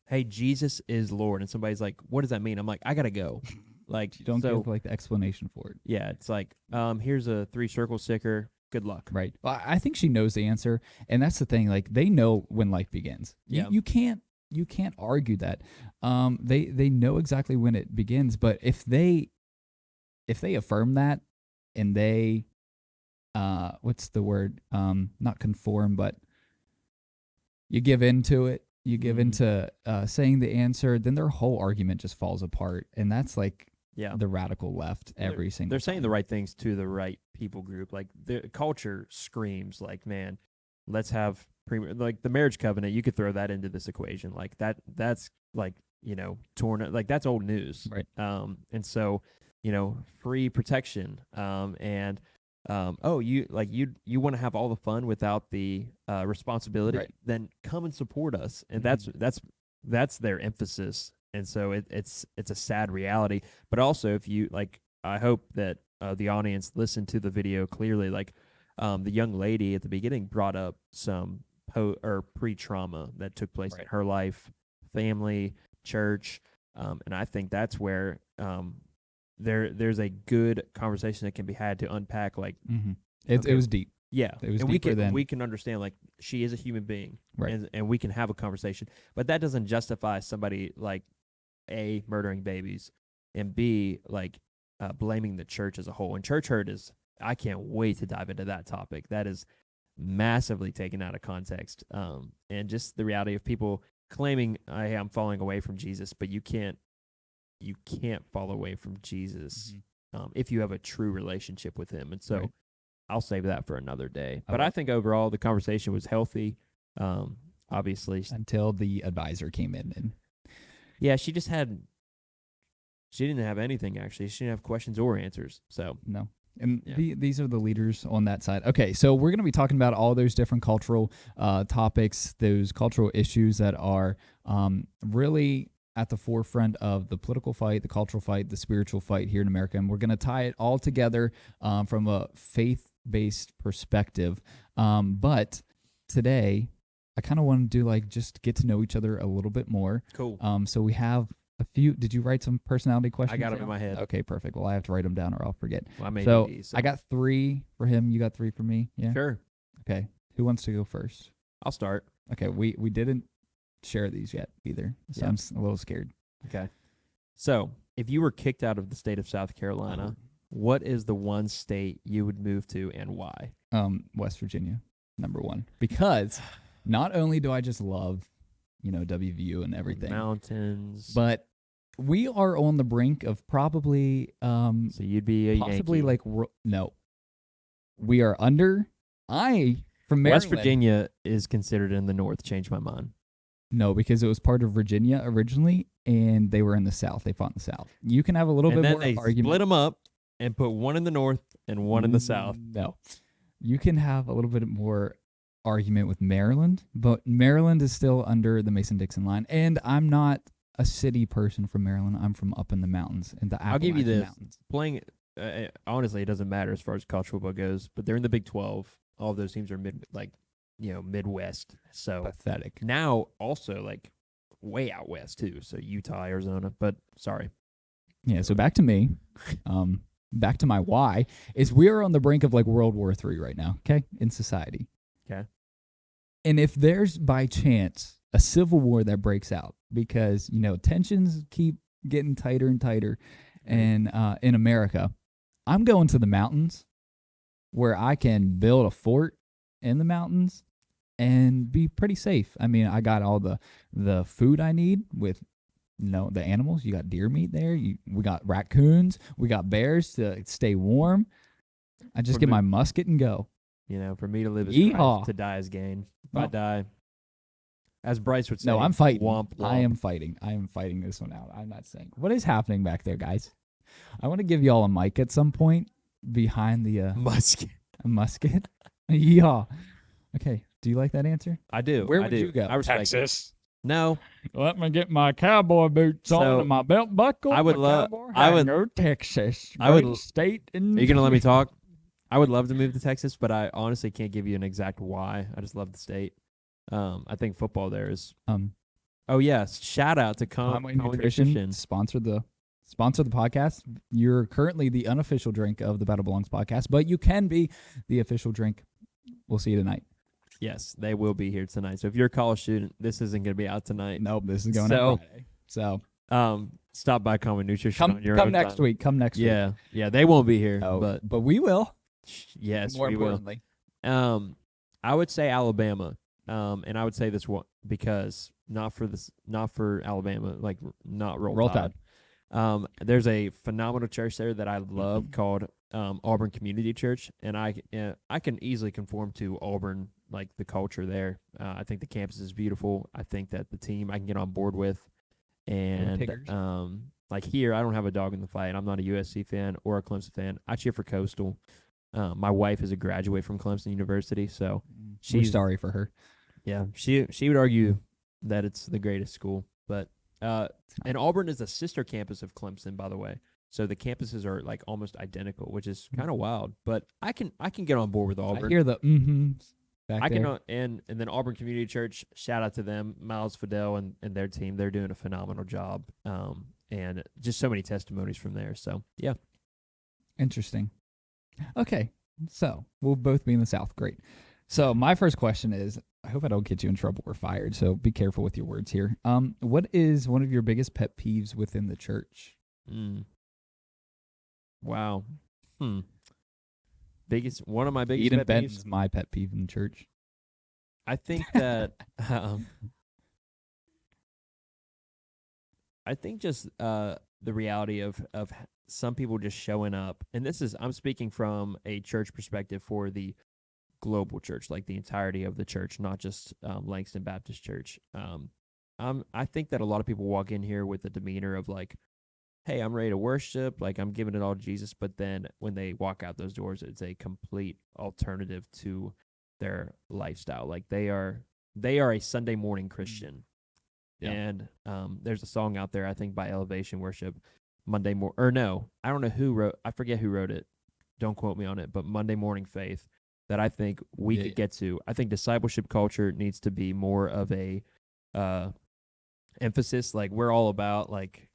hey, Jesus is Lord. And somebody's like, what does that mean? I'm like, I gotta go. Like, You don't so, give like the explanation for it. yeah, it's like, here's a 3-circle sticker. Good luck. Right. Well, I think she knows the answer, and that's the thing. Like they know when life begins. Yeah. You can't argue that. They know exactly when it begins. But if they affirm that, and they what's the word? Not conform, but you give into it. You give into saying the answer, then their whole argument just falls apart, and that's like Yeah. the radical left every single. They're saying time. the right things to the right people group. Like the culture screams like, man, let's have like the marriage covenant. You could throw that into this equation. Like that's like, torn, like that's old news. Right. And so, free protection. You want to have all the fun without the responsibility, Right. then come and support us. And Mhm. that's their emphasis. And so it's a sad reality. But also, if you like, I hope that the audience listened to the video clearly. Like, the young lady at the beginning brought up some pre-trauma that took place in Right. her life, family, church, and I think that's where there's a good conversation that can be had to unpack like It was deep. yeah, It was and deeper than we can understand like she is a human being, Right. and we can have a conversation, but that doesn't justify somebody like A, murdering babies, and B, like blaming the church as a whole. And church hurt is, I can't wait to dive into that topic. That is massively taken out of context, and just the reality of people claiming, "Hey, I'm falling away from Jesus," but you can't fall away from Jesus if you have a true relationship with Him. And so Right. I'll save that for another day. But Okay. I think overall the conversation was healthy. Obviously, Until the advisor came in and yeah, she didn't have anything actually. She didn't have questions or answers. So no. And Yeah. these are the leaders on that side. Okay, so we're going to be talking about all those different cultural topics, those cultural issues that are really at the forefront of the political fight, the cultural fight, the spiritual fight here in America. And we're going to tie it all together from a faith-based perspective. But today, I kind of want to do like just get to know each other a little bit more. cool. So we have a few. Did you write some personality questions? I got them down? in my head. Okay, perfect. Well, I have to write them down or I'll forget. Well, I made So these. I got 3 for him. You got 3 for me. Yeah. Sure. Okay. Who wants to go first? I'll start. Okay. We didn't share these yet either, so Yeah. I'm a little scared. Okay. So if you were kicked out of the state of South Carolina, what is the one state you would move to and why? West Virginia, number 1, because not only do I just love, WVU and everything, Mountains. but we are on the brink of probably so you'd be a possibly Yankee. like no, we are under. From Maryland. West Virginia is considered in the north. Change my mind. No, because it was part of Virginia originally, and they were in the South. They fought in the South. You can have a little And bit then more they argument. split them up and put one in the north and one in the south. No, you can have a little bit more argument with Maryland, but Maryland is still under the Mason-Dixon line, and I'm not a city person from Maryland. I'm from up in the mountains, in the I'll give you Appalachian this. Mountains. Playing, honestly, it doesn't matter as far as college football goes, but they're in the Big 12. All of those teams are Midwest. So Pathetic. now also like way out west too. So Utah, Arizona. But sorry. Yeah, so back to me. Back to my why is we are on the brink of like World War III right now, okay, in society. Okay. And if there's by chance a civil war that breaks out because, tensions keep getting tighter and tighter and in America, I'm going to the mountains where I can build a fort in the mountains and be pretty safe. I mean, I got all the food I need with the animals. You got deer meat there. We got raccoons. We got bears to stay warm. I just For get me- my musket and go. For me to live is Yeehaw. Christ, to die is gain. If Well- I die, as Bryce would say, No, I'm fighting. Womp, womp. I am fighting. I am fighting this one out. I'm not saying. What is happening back there, guys? I want to give y'all a mic at some point behind the Musket. musket. Yeah. Okay. Do you like that answer? I do. Where I would do. you go? I respect it. No, Let me get my cowboy boots So, and my belt buckle. I would my love- cowboy I hat, would- go Texas. I would- greatest state in. are you gonna let me talk? I would love to move to Texas, but I honestly can't give you an exact why. I just love the state. I think football there is. Oh yes, shout out to Conway Conway Nutrition sponsor the podcast. You're currently the unofficial drink of the Battle Belongs podcast, but you can be the official drink. We'll see you tonight. Yes, they will be here tonight. So if you're a college student, this isn't going to be out tonight. Nope, this is going So- out Friday. So Stop by Conway Nutrition come on your own next time. week. Come next week. Yeah, they won't be here, Oh, but but we will. yes, More we will. importantly, I would say Alabama, and I would say this one because not for Alabama, like not Roll Tide. There's a phenomenal church there that I love called Auburn Community Church, and I can easily conform to Auburn, like the culture there. I think the campus is beautiful. I think that the team I can get on board with, and Tigers. like here, I don't have a dog in the fight. I'm not a USC fan or a Clemson fan. I cheer for Coastal. My wife is a graduate from Clemson University, so we're she's sorry for her. yeah, she would argue that it's the greatest school, but and Auburn is a sister campus of Clemson, by the way. So the campuses are like almost identical, which is kind of wild. But I can get on board with Auburn. I hear the back I there. can and then Auburn Community Church. Shout out to them, Miles Fidel and their team. They're doing a phenomenal job. and just so many testimonies from there. So yeah. Interesting. Okay, so we'll both be in the South. Great. So my first question is, I hope I don't get you in trouble or fired, so be careful with your words here. What is one of your biggest pet peeves within the church? Wow. One of my biggest Eden pet Benton's peeves. my pet peeve in church. I think that I think just the reality of some people just showing up, and I'm speaking from a church perspective for the global church, like the entirety of the church, not just Langston Baptist Church. I think that a lot of people walk in here with a demeanor of like, hey, I'm ready to worship, like I'm giving it all to Jesus, but then when they walk out those doors, it's a complete alternative to their lifestyle. Like they are a Sunday morning Christian. Yeah. And there's a song out there, I think by Elevation Worship, I forget who wrote it. Don't quote me on it, but Monday Morning Faith, that I think we could get to. I think discipleship culture needs to be more of a emphasis. Like we're all about like,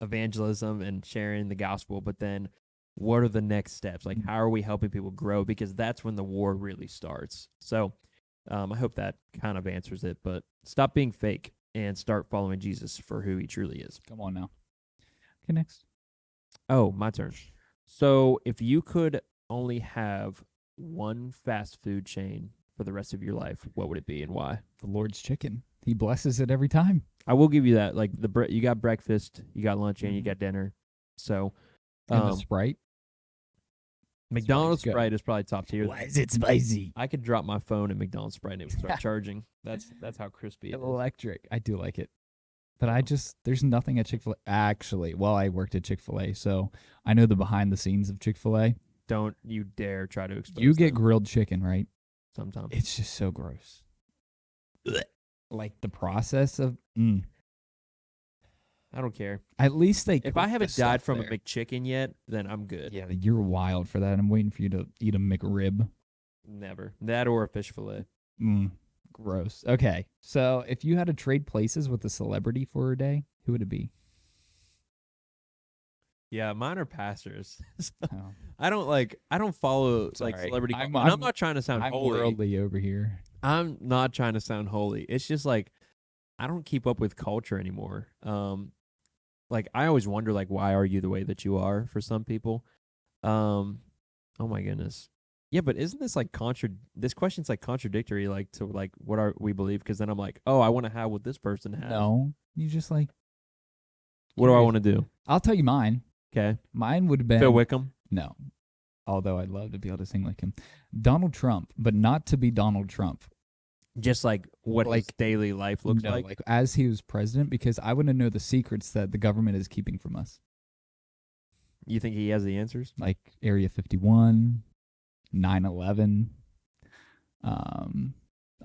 evangelism and sharing the gospel, but then what are the next steps? Like how are we helping people grow? Because that's when the war really starts. So I hope that kind of answers it, but stop being fake and start following Jesus for who he truly is. Come on now. Okay, next. Oh, my turn. So if you could only have one fast food chain for the rest of your life, what would it be and why? The Lord's Chicken. He blesses it every time. I will give you that. Like you got breakfast, you got lunch, and you got dinner. So, and the Sprite. McDonald's Sprite is probably top tier. Why is it spicy? I could drop my phone in McDonald's Sprite and it would start charging. That's how crispy it is. Electric. I do like it. But there's nothing at Chick-fil-A. Actually, I worked at Chick-fil-A, so I know the behind the scenes of Chick-fil-A. Don't you dare try to expose You get grilled chicken, right? Sometimes. It's just so gross. Like the process of... I don't care. At least if I haven't died from a McChicken yet, then I'm good. Yeah, you're wild for that. I'm waiting for you to eat a McRib. Never. That or a fish fillet. Gross. Okay, so if you had to trade places with a celebrity for a day, who would it be? Yeah, mine are pastors. Oh. I don't follow like celebrity. I'm not trying to sound holy. Worldly over here. I'm not trying to sound holy. It's just like I don't keep up with culture anymore. Like I always wonder, like, why are you the way that you are for some people? Oh my goodness. Yeah, but isn't this like this question's like contradictory, like to like what we believe? Because then I'm like, oh, I want to have what this person has. No, you just like. What do I want to do? I'll tell you mine. Okay. Mine would have been Phil Wickham. No, although I'd love to be able to sing like him. Donald Trump, but not to be Donald Trump. Just like what his daily life looks like? Like as he was president, because I want to know the secrets that the government is keeping from us. You think he has the answers? Like Area 51, 9/11,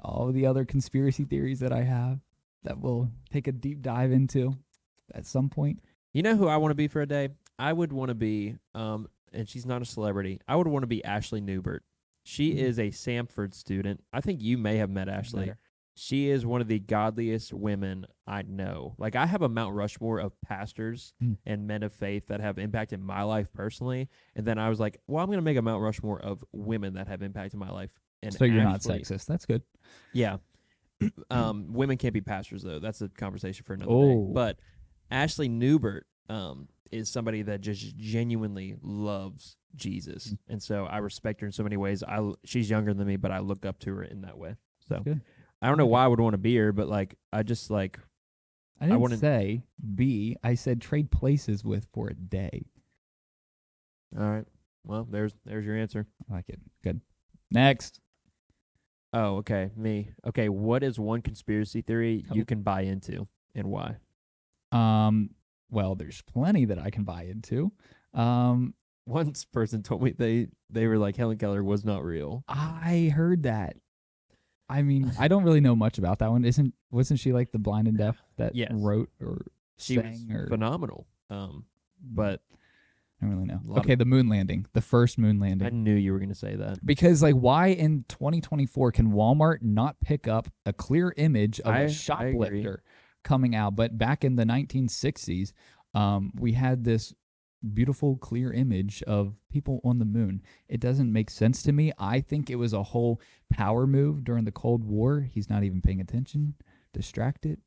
all the other conspiracy theories that I have that we'll take a deep dive into at some point. You know who I want to be for a day? I would want to be, and she's not a celebrity, I would want to be Ashley Newbert. She is a Samford student. I think you may have met Ashley. She is one of the godliest women I know. Like, I have a Mount Rushmore of pastors and men of faith that have impacted my life personally. And then I was like, well, I'm going to make a Mount Rushmore of women that have impacted my life. And so you're not sexist. That's good. Yeah. Women can't be pastors, though. That's a conversation for another day. But Ashley Newbert is somebody that just genuinely loves Jesus. And so I respect her in so many ways. She's younger than me, but I look up to her in that way. So good. I don't know why I would want to be her, but like I just like I didn't say be. I said trade places with for a day. All right. Well, there's your answer. I like it. Good. Next. Oh, okay. Me. Okay. What is one conspiracy theory you can buy into and why? Well, there's plenty that I can buy into. One person told me they were like Helen Keller was not real. I heard that. I mean, I don't really know much about that one. Wasn't she like the blind and deaf that wrote or she sang? Was phenomenal. But I don't really know. Okay, the moon landing, the first moon landing. I knew you were going to say that. Because like, why in 2024 can Walmart not pick up a clear image of a shoplifter coming out. But back in the 1960s, we had this beautiful, clear image of people on the moon. It doesn't make sense to me. I think it was a whole power move during the Cold War. He's not even paying attention, distracted,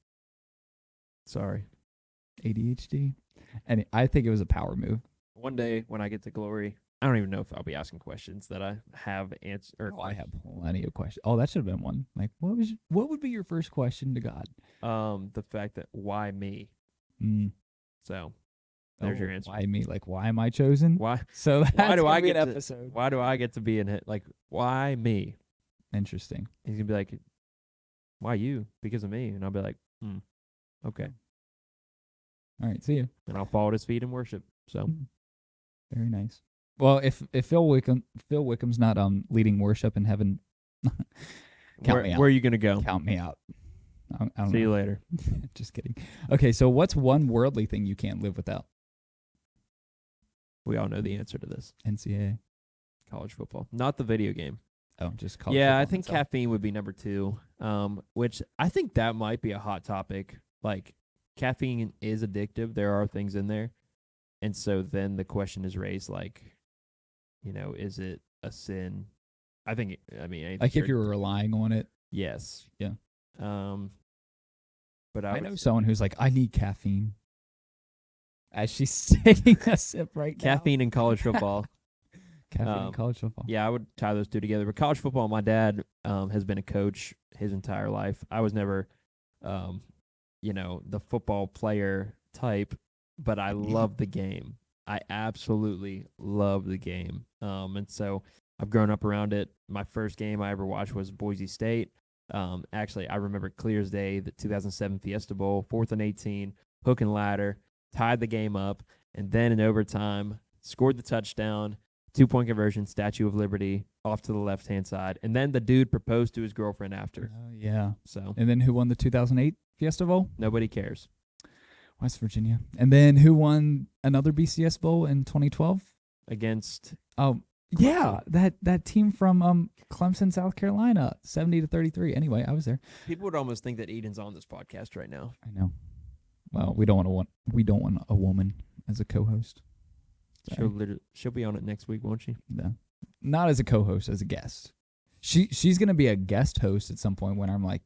Sorry. ADHD. And I think it was a power move. One day when I get to glory, I don't even know if I'll be asking questions that I have answered. Oh, I have plenty of questions. Oh, that should have been one. Like, what would be your first question to God? The fact that why me? So there's your answer. Why me? Like, why am I chosen? Why? So that's Why do I be get an to? episode? Why do I get to be in it? Like, why me? Interesting. He's gonna be like, why you? Because of me. And I'll be like, okay. All right, see you. And I'll fall at his feet and worship. So Very nice. Well, if Phil Wickham's not leading worship in heaven, count me out. where are you gonna go? Count me out. I don't See know. you later. Just kidding. Okay, so what's one worldly thing you can't live without? We all know the answer to this. NCAA. College football, not the video game. Oh, just college Yeah, I football think itself. caffeine would be number 2. Which I think that might be a hot topic. Like, caffeine is addictive. There are things in there, and so then the question is raised, like, is it a sin? I think. Anything Like if you were relying on it. yes, Yeah. But I know someone who's like, I need caffeine. As she's taking a sip right now. caffeine in college football. Caffeine in college football. Yeah, I would tie those two together. But college football, my dad has been a coach his entire life. I was never, the football player type, but I love the game. I absolutely love the game. And so I've grown up around it. My first game I ever watched was Boise State. Actually, I remember clear as day the 2007 Fiesta Bowl, 4th and 18, hook and ladder, tied the game up, and then in overtime, scored the touchdown, 2-point conversion, Statue of Liberty, off to the left-hand side. And then the dude proposed to his girlfriend after. Oh, yeah. So And then who won the 2008 Fiesta Bowl? nobody cares. West Virginia. And then who won another BCS Bowl in 2012? Against Oh, yeah, that team from Clemson, South Carolina, 70-33. Anyway, I was there. people would almost think that Eden's on this podcast right now. I know. Well, we don't want a woman as a co-host. Sorry. She'll be on it next week, won't she? No, not as a co-host, as a guest. She's gonna be a guest host at some point when I'm like,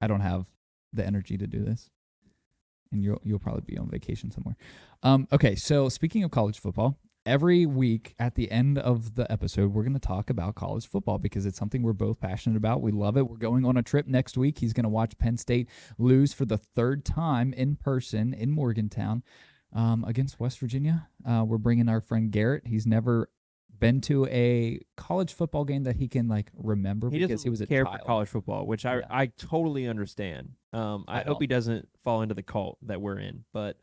I don't have the energy to do this, and you'll probably be on vacation somewhere. Okay, so speaking of college football, every week at the end of the episode, we're gonna talk about college football because it's something we're both passionate about. We love it. We're going on a trip next week. He's gonna watch Penn State lose for the 3rd time in person in Morgantown. Against West Virginia. We're bringing our friend Garrett. He's never been to a college football game that he can remember because he was a care child. for college football, which I totally understand. I hope he doesn't fall into the cult that we're in, but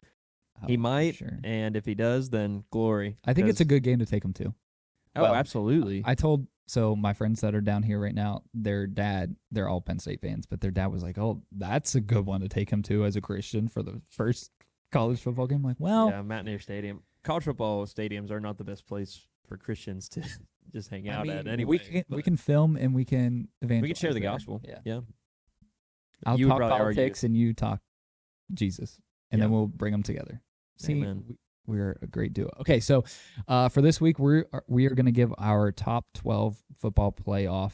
he might. Sure. And if he does, then glory. I think it's a good game to take him to. Oh, absolutely. I told my friends that are down here right now, their dad, they're all Penn State fans, but their dad was like, "Oh, that's a good one to take him to as a Christian for the first college football game." I'm like, well, yeah, Mountaineer Stadium. College football stadiums are not the best place for Christians to just hang out at anyway. we can film and we can evangelize. We can share the there. gospel. Yeah. Yeah. I'll You would talk probably argue. politics and you talk Jesus, and then Yeah. we'll bring them together. See, Amen. we're a great duo. Okay, so for this week, we are going to give our top 12 football playoff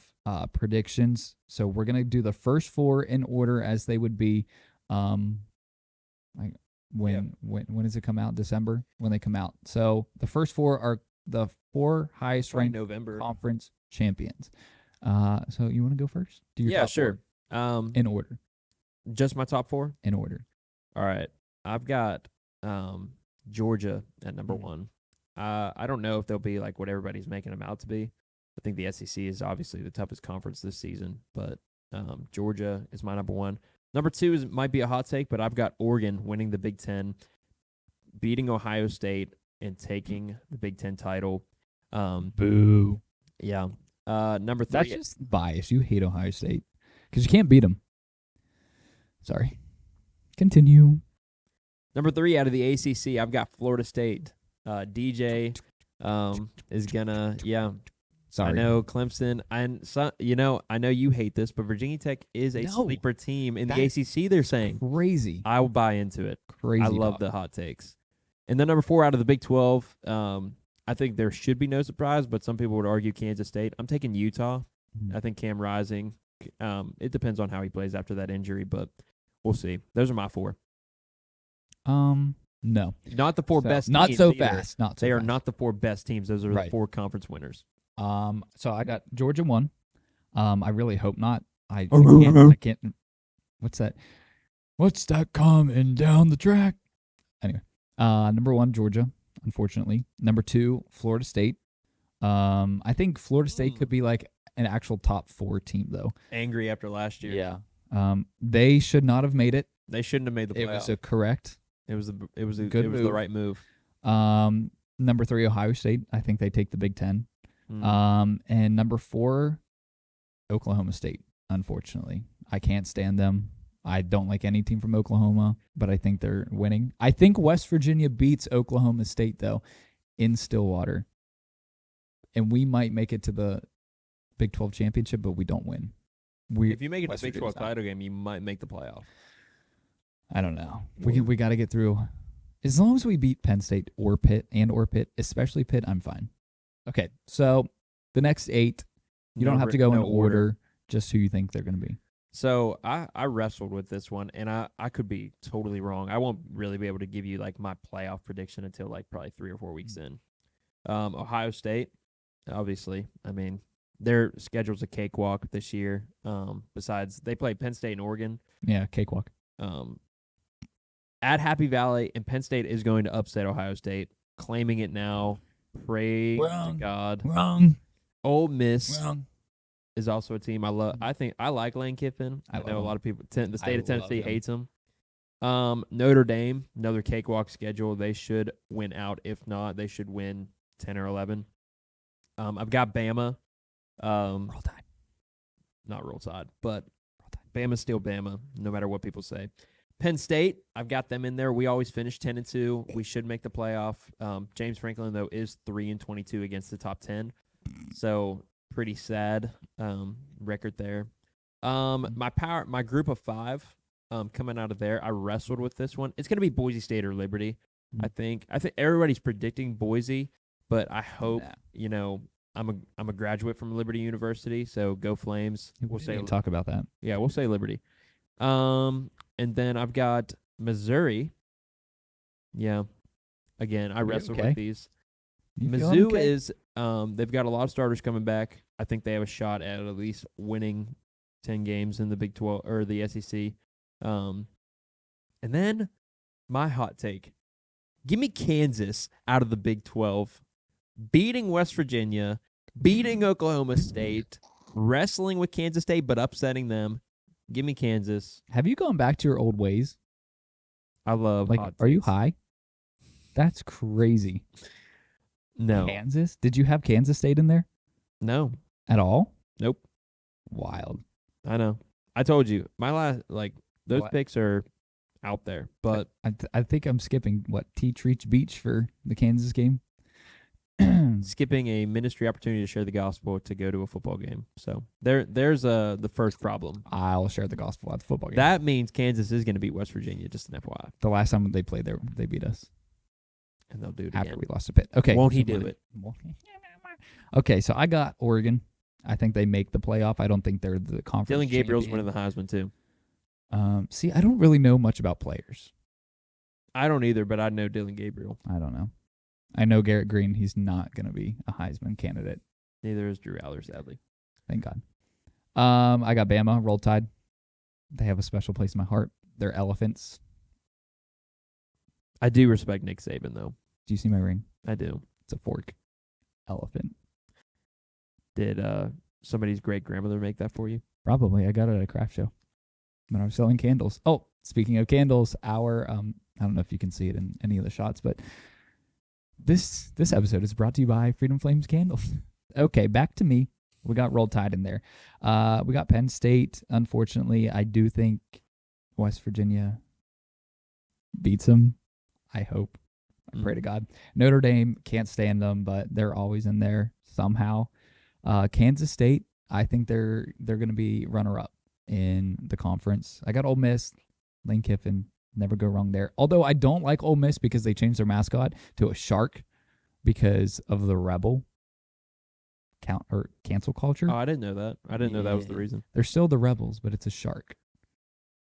predictions. So we're going to do the first 4 in order as they would be. When does it come out? December when they come out. So the first 4 are the 4 highest ranked November conference champions. So you want to go first? Do your Yeah, top sure. 4 in order. Just my top 4. In order. All right. I've got Georgia at number 1. I don't know if they'll be like what everybody's making them out to be. I think the SEC is obviously the toughest conference this season, but Georgia is my number 1. Number 2 might be a hot take, but I've got Oregon winning the Big Ten, beating Ohio State, and taking the Big Ten title. Boo. Yeah. Number 3. That's just bias. You hate Ohio State because you can't beat them. Sorry. Continue. Number 3 out of the ACC, I've got Florida State. DJ is gonna Sorry. I know Clemson. And so, I know you hate this, but Virginia Tech is a No, sleeper team in the that- ACC. They're saying Crazy. I will buy into it. Crazy. I love the hot takes. And then number 4 out of the Big 12. I think there should be no surprise, but some people would argue Kansas State. I'm taking Utah. I think Cam Rising. It depends on how he plays after that injury, but we'll see. Those are my 4. No. Not the 4 best not teams so either. fast. Not so They are fast. not the 4 best teams. Those are the Right. 4 conference winners. So I got Georgia 1. I really hope not. I can't. What's that? What's that coming down the track? Anyway, number 1, Georgia, unfortunately. Number 2, Florida State. I think Florida State could be like an actual top 4 team, though. Angry after last year. Yeah. They should not have made it. They shouldn't have made the playoff. It was a correct. It was good the move. right move. Number 3, Ohio State. I think they take the Big Ten. And number 4, Oklahoma State. Unfortunately, I can't stand them. I don't like any team from Oklahoma, but I think they're winning. I think West Virginia beats Oklahoma State, though, in Stillwater. And we might make it to the Big 12 championship, but we don't win. If you make it to West the Big 12 Virginia's not. title game, you might make the playoff. I don't know. We got to get through. As long as we beat Penn State or Pitt, especially Pitt, I'm fine. Okay, so the next 8, you don't have to go in order, just who you think they're going to be. So I wrestled with this one, and I could be totally wrong. I won't really be able to give you like my playoff prediction until like probably 3 or 4 weeks in. Ohio State, obviously. I mean, their schedule's a cakewalk this year. Besides, they play Penn State and Oregon. Yeah, cakewalk. At Happy Valley, and Penn State is going to upset Ohio State, claiming it now. Pray to God. Wrong. Ole Miss Wrong. is also a team I love. I like Lane Kiffin. I know a lot of people. The state of Tennessee hates him. Notre Dame, another cakewalk schedule. They should win out. If not, they should win 10 or 11. I've got Bama. Roll Tide. Not Roll Tide, but Bama's still Bama, no matter what people say. Penn State, I've got them in there. We always finish 10-2. We should make the playoff. James Franklin, though, is 3-22 against the top 10. So pretty sad record there. My group of 5 coming out of there, I wrestled with this one. It's going to be Boise State or Liberty. I think everybody's predicting Boise, but I hope I'm a graduate from Liberty University, so go Flames. We'll talk about that. Yeah, we'll say Liberty. And then I've got Missouri. Yeah. Again, I wrestled with these. Mizzou is they've got a lot of starters coming back. I think they have a shot at least winning 10 games in the Big 12 or the SEC. And then my hot take. Give me Kansas out of the Big 12, beating West Virginia, beating Oklahoma State, wrestling with Kansas State but upsetting them. Give me Kansas. Have you gone back to your old ways? I love hot Are you takes. high? That's crazy. No. Kansas? Did you have Kansas State in there No. at all? Nope. Wild. I know. I told you. My last, those What? picks are out there. But I think I'm skipping, Teach Reach Beach for the Kansas game? skipping a ministry opportunity to share the gospel to go to a football game. So there's the first problem. I'll share the gospel at the football game. That means Kansas is going to beat West Virginia, just an FYI. The last time they played there, they beat us. And they'll do it After again. we lost a Pitt. Okay. Won't he do it? Okay, so I got Oregon. I think they make the playoff. I don't think they're the conference Dylan Gabriel's champion. winning the Heisman, too. See, I don't really know much about players. I don't either, but I know Dylan Gabriel. I don't know. I know Garrett Green. He's not going to be a Heisman candidate. Neither is Drew Aller, sadly. Thank God. I got Bama, Roll Tide. They have a special place in my heart. They're elephants. I do respect Nick Saban, though. Do you see my ring? I do. It's a fork. Elephant. Did somebody's great-grandmother make that for you? Probably. I got it at a craft show when I was selling candles. Oh, speaking of candles, our I don't know if you can see it in any of the shots, but this episode is brought to you by Freedom Flames Candles. Okay, back to me. We got Roll Tide in there. We got Penn State. Unfortunately, I do think West Virginia beats them. I hope. I pray to God. Notre Dame, can't stand them, but they're always in there somehow. Kansas State, I think they're going to be runner-up in the conference. I got Ole Miss, Lane Kiffin, never go wrong there. Although I don't like Ole Miss because they changed their mascot to a shark because of the rebel cancel culture. Oh, I didn't know that. I didn't know that was the Yeah. reason. They're still the rebels, but it's a shark.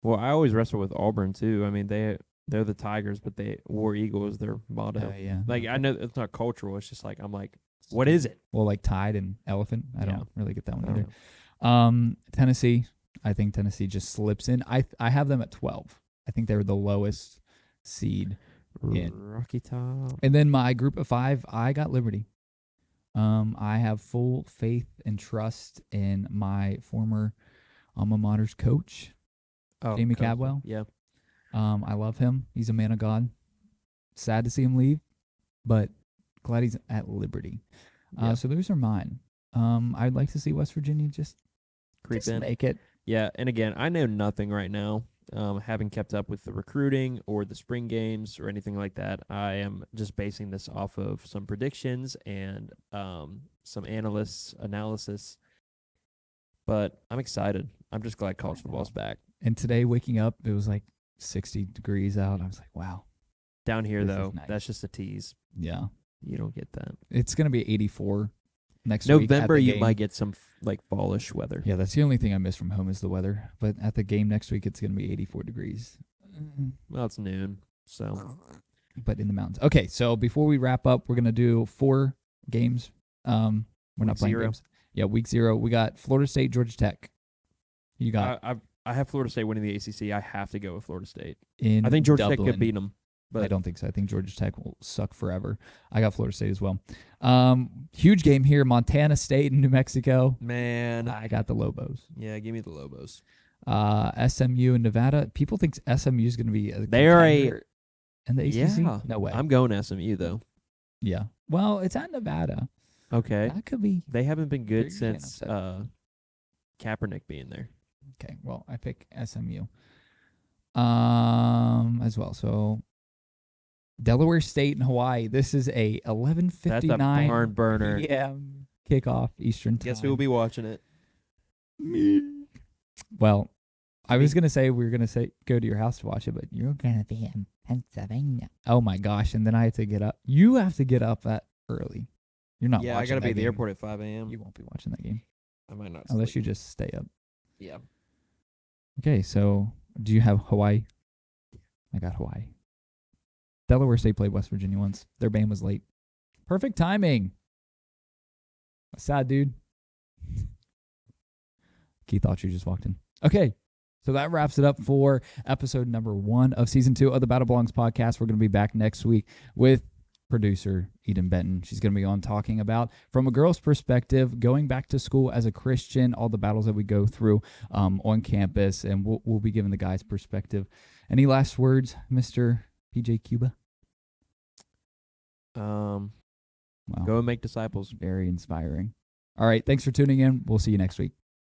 Well, I always wrestle with Auburn too. I mean, they're the Tigers, but they War Eagle is their motto. Yeah. Like I know it's not cultural. It's just like I'm like, what is it? Well, like Tide and Elephant. I Yeah. don't really get that one I don't either. know. Tennessee. I think Tennessee just slips in. I have them at 12. I think they're the lowest seed. in. Rocky Top. And then my group of 5, I got Liberty. I have full faith and trust in my former alma mater's coach, Oh, Jamie Coach. Cadwell. Yeah. I love him. He's a man of God. Sad to see him leave, but glad he's at Liberty. Yeah. So those are mine. I'd like to see West Virginia just Creep in. make it. Yeah, and again, I know nothing right now. Haven't kept up with the recruiting or the spring games or anything like that. I am just basing this off of some predictions and some analysis. But I'm excited. I'm just glad college football's back. And today, waking up, it was like 60 degrees out. I was like, wow. Down here, This is though, nice. that's just a tease. Yeah. You don't get that. It's going to be 84 next week. at November, the you game. might get some like fallish weather. Yeah, that's the only thing I miss from home is the weather. But at the game next week, it's going to be 84 degrees. Well, it's noon, so But in the mountains. Okay, so before we wrap up, we're going to do 4 games. We're not Week playing 0. games. Yeah, week 0. We got Florida State, Georgia Tech. You got I have Florida State winning the ACC. I have to go with Florida State. in I think Georgia Dublin. Tech could beat them. But I don't think so. I think Georgia Tech will suck forever. I got Florida State as well. Huge game here, Montana State and New Mexico. Man, I got the Lobos. yeah, give me the Lobos. SMU and Nevada. People think SMU is going to be a They're a- contender in the ACC. Yeah. No way. I'm going SMU though. Yeah. Well, it's at Nevada. Okay, That could be. they haven't been good They're usually an since upset. Kaepernick being there. Okay. Well, I pick SMU. As well. So Delaware State and Hawaii. This is a 11:59 That's a barn burner. p.m. kickoff Eastern time. Guess who will be watching it? Well, I was gonna say we were gonna say go to your house to watch it, but you're gonna be in Pennsylvania. Oh my gosh! And then I have to get up. You have to get up that early. You're not. Yeah, I watching gotta that be at the game. airport at 5 a.m. You won't be watching that game I might not. unless you sleep. just stay up. Yeah. Okay, so do you have Hawaii? I got Hawaii. Delaware State played West Virginia once. Their band was late. Perfect timing. Sad dude. Keith thought you just walked in. Okay, so that wraps it up for episode number 1 of season 2 of the Battle Belongs podcast. We're going to be back next week with producer Eden Benton. She's going to be on talking about, from a girl's perspective, going back to school as a Christian, all the battles that we go through on campus, and we'll be giving the guys' perspective. Any last words, Mr. PJ Cuba? Wow. Go and make disciples. Very inspiring. All right, thanks for tuning in. We'll see you next week.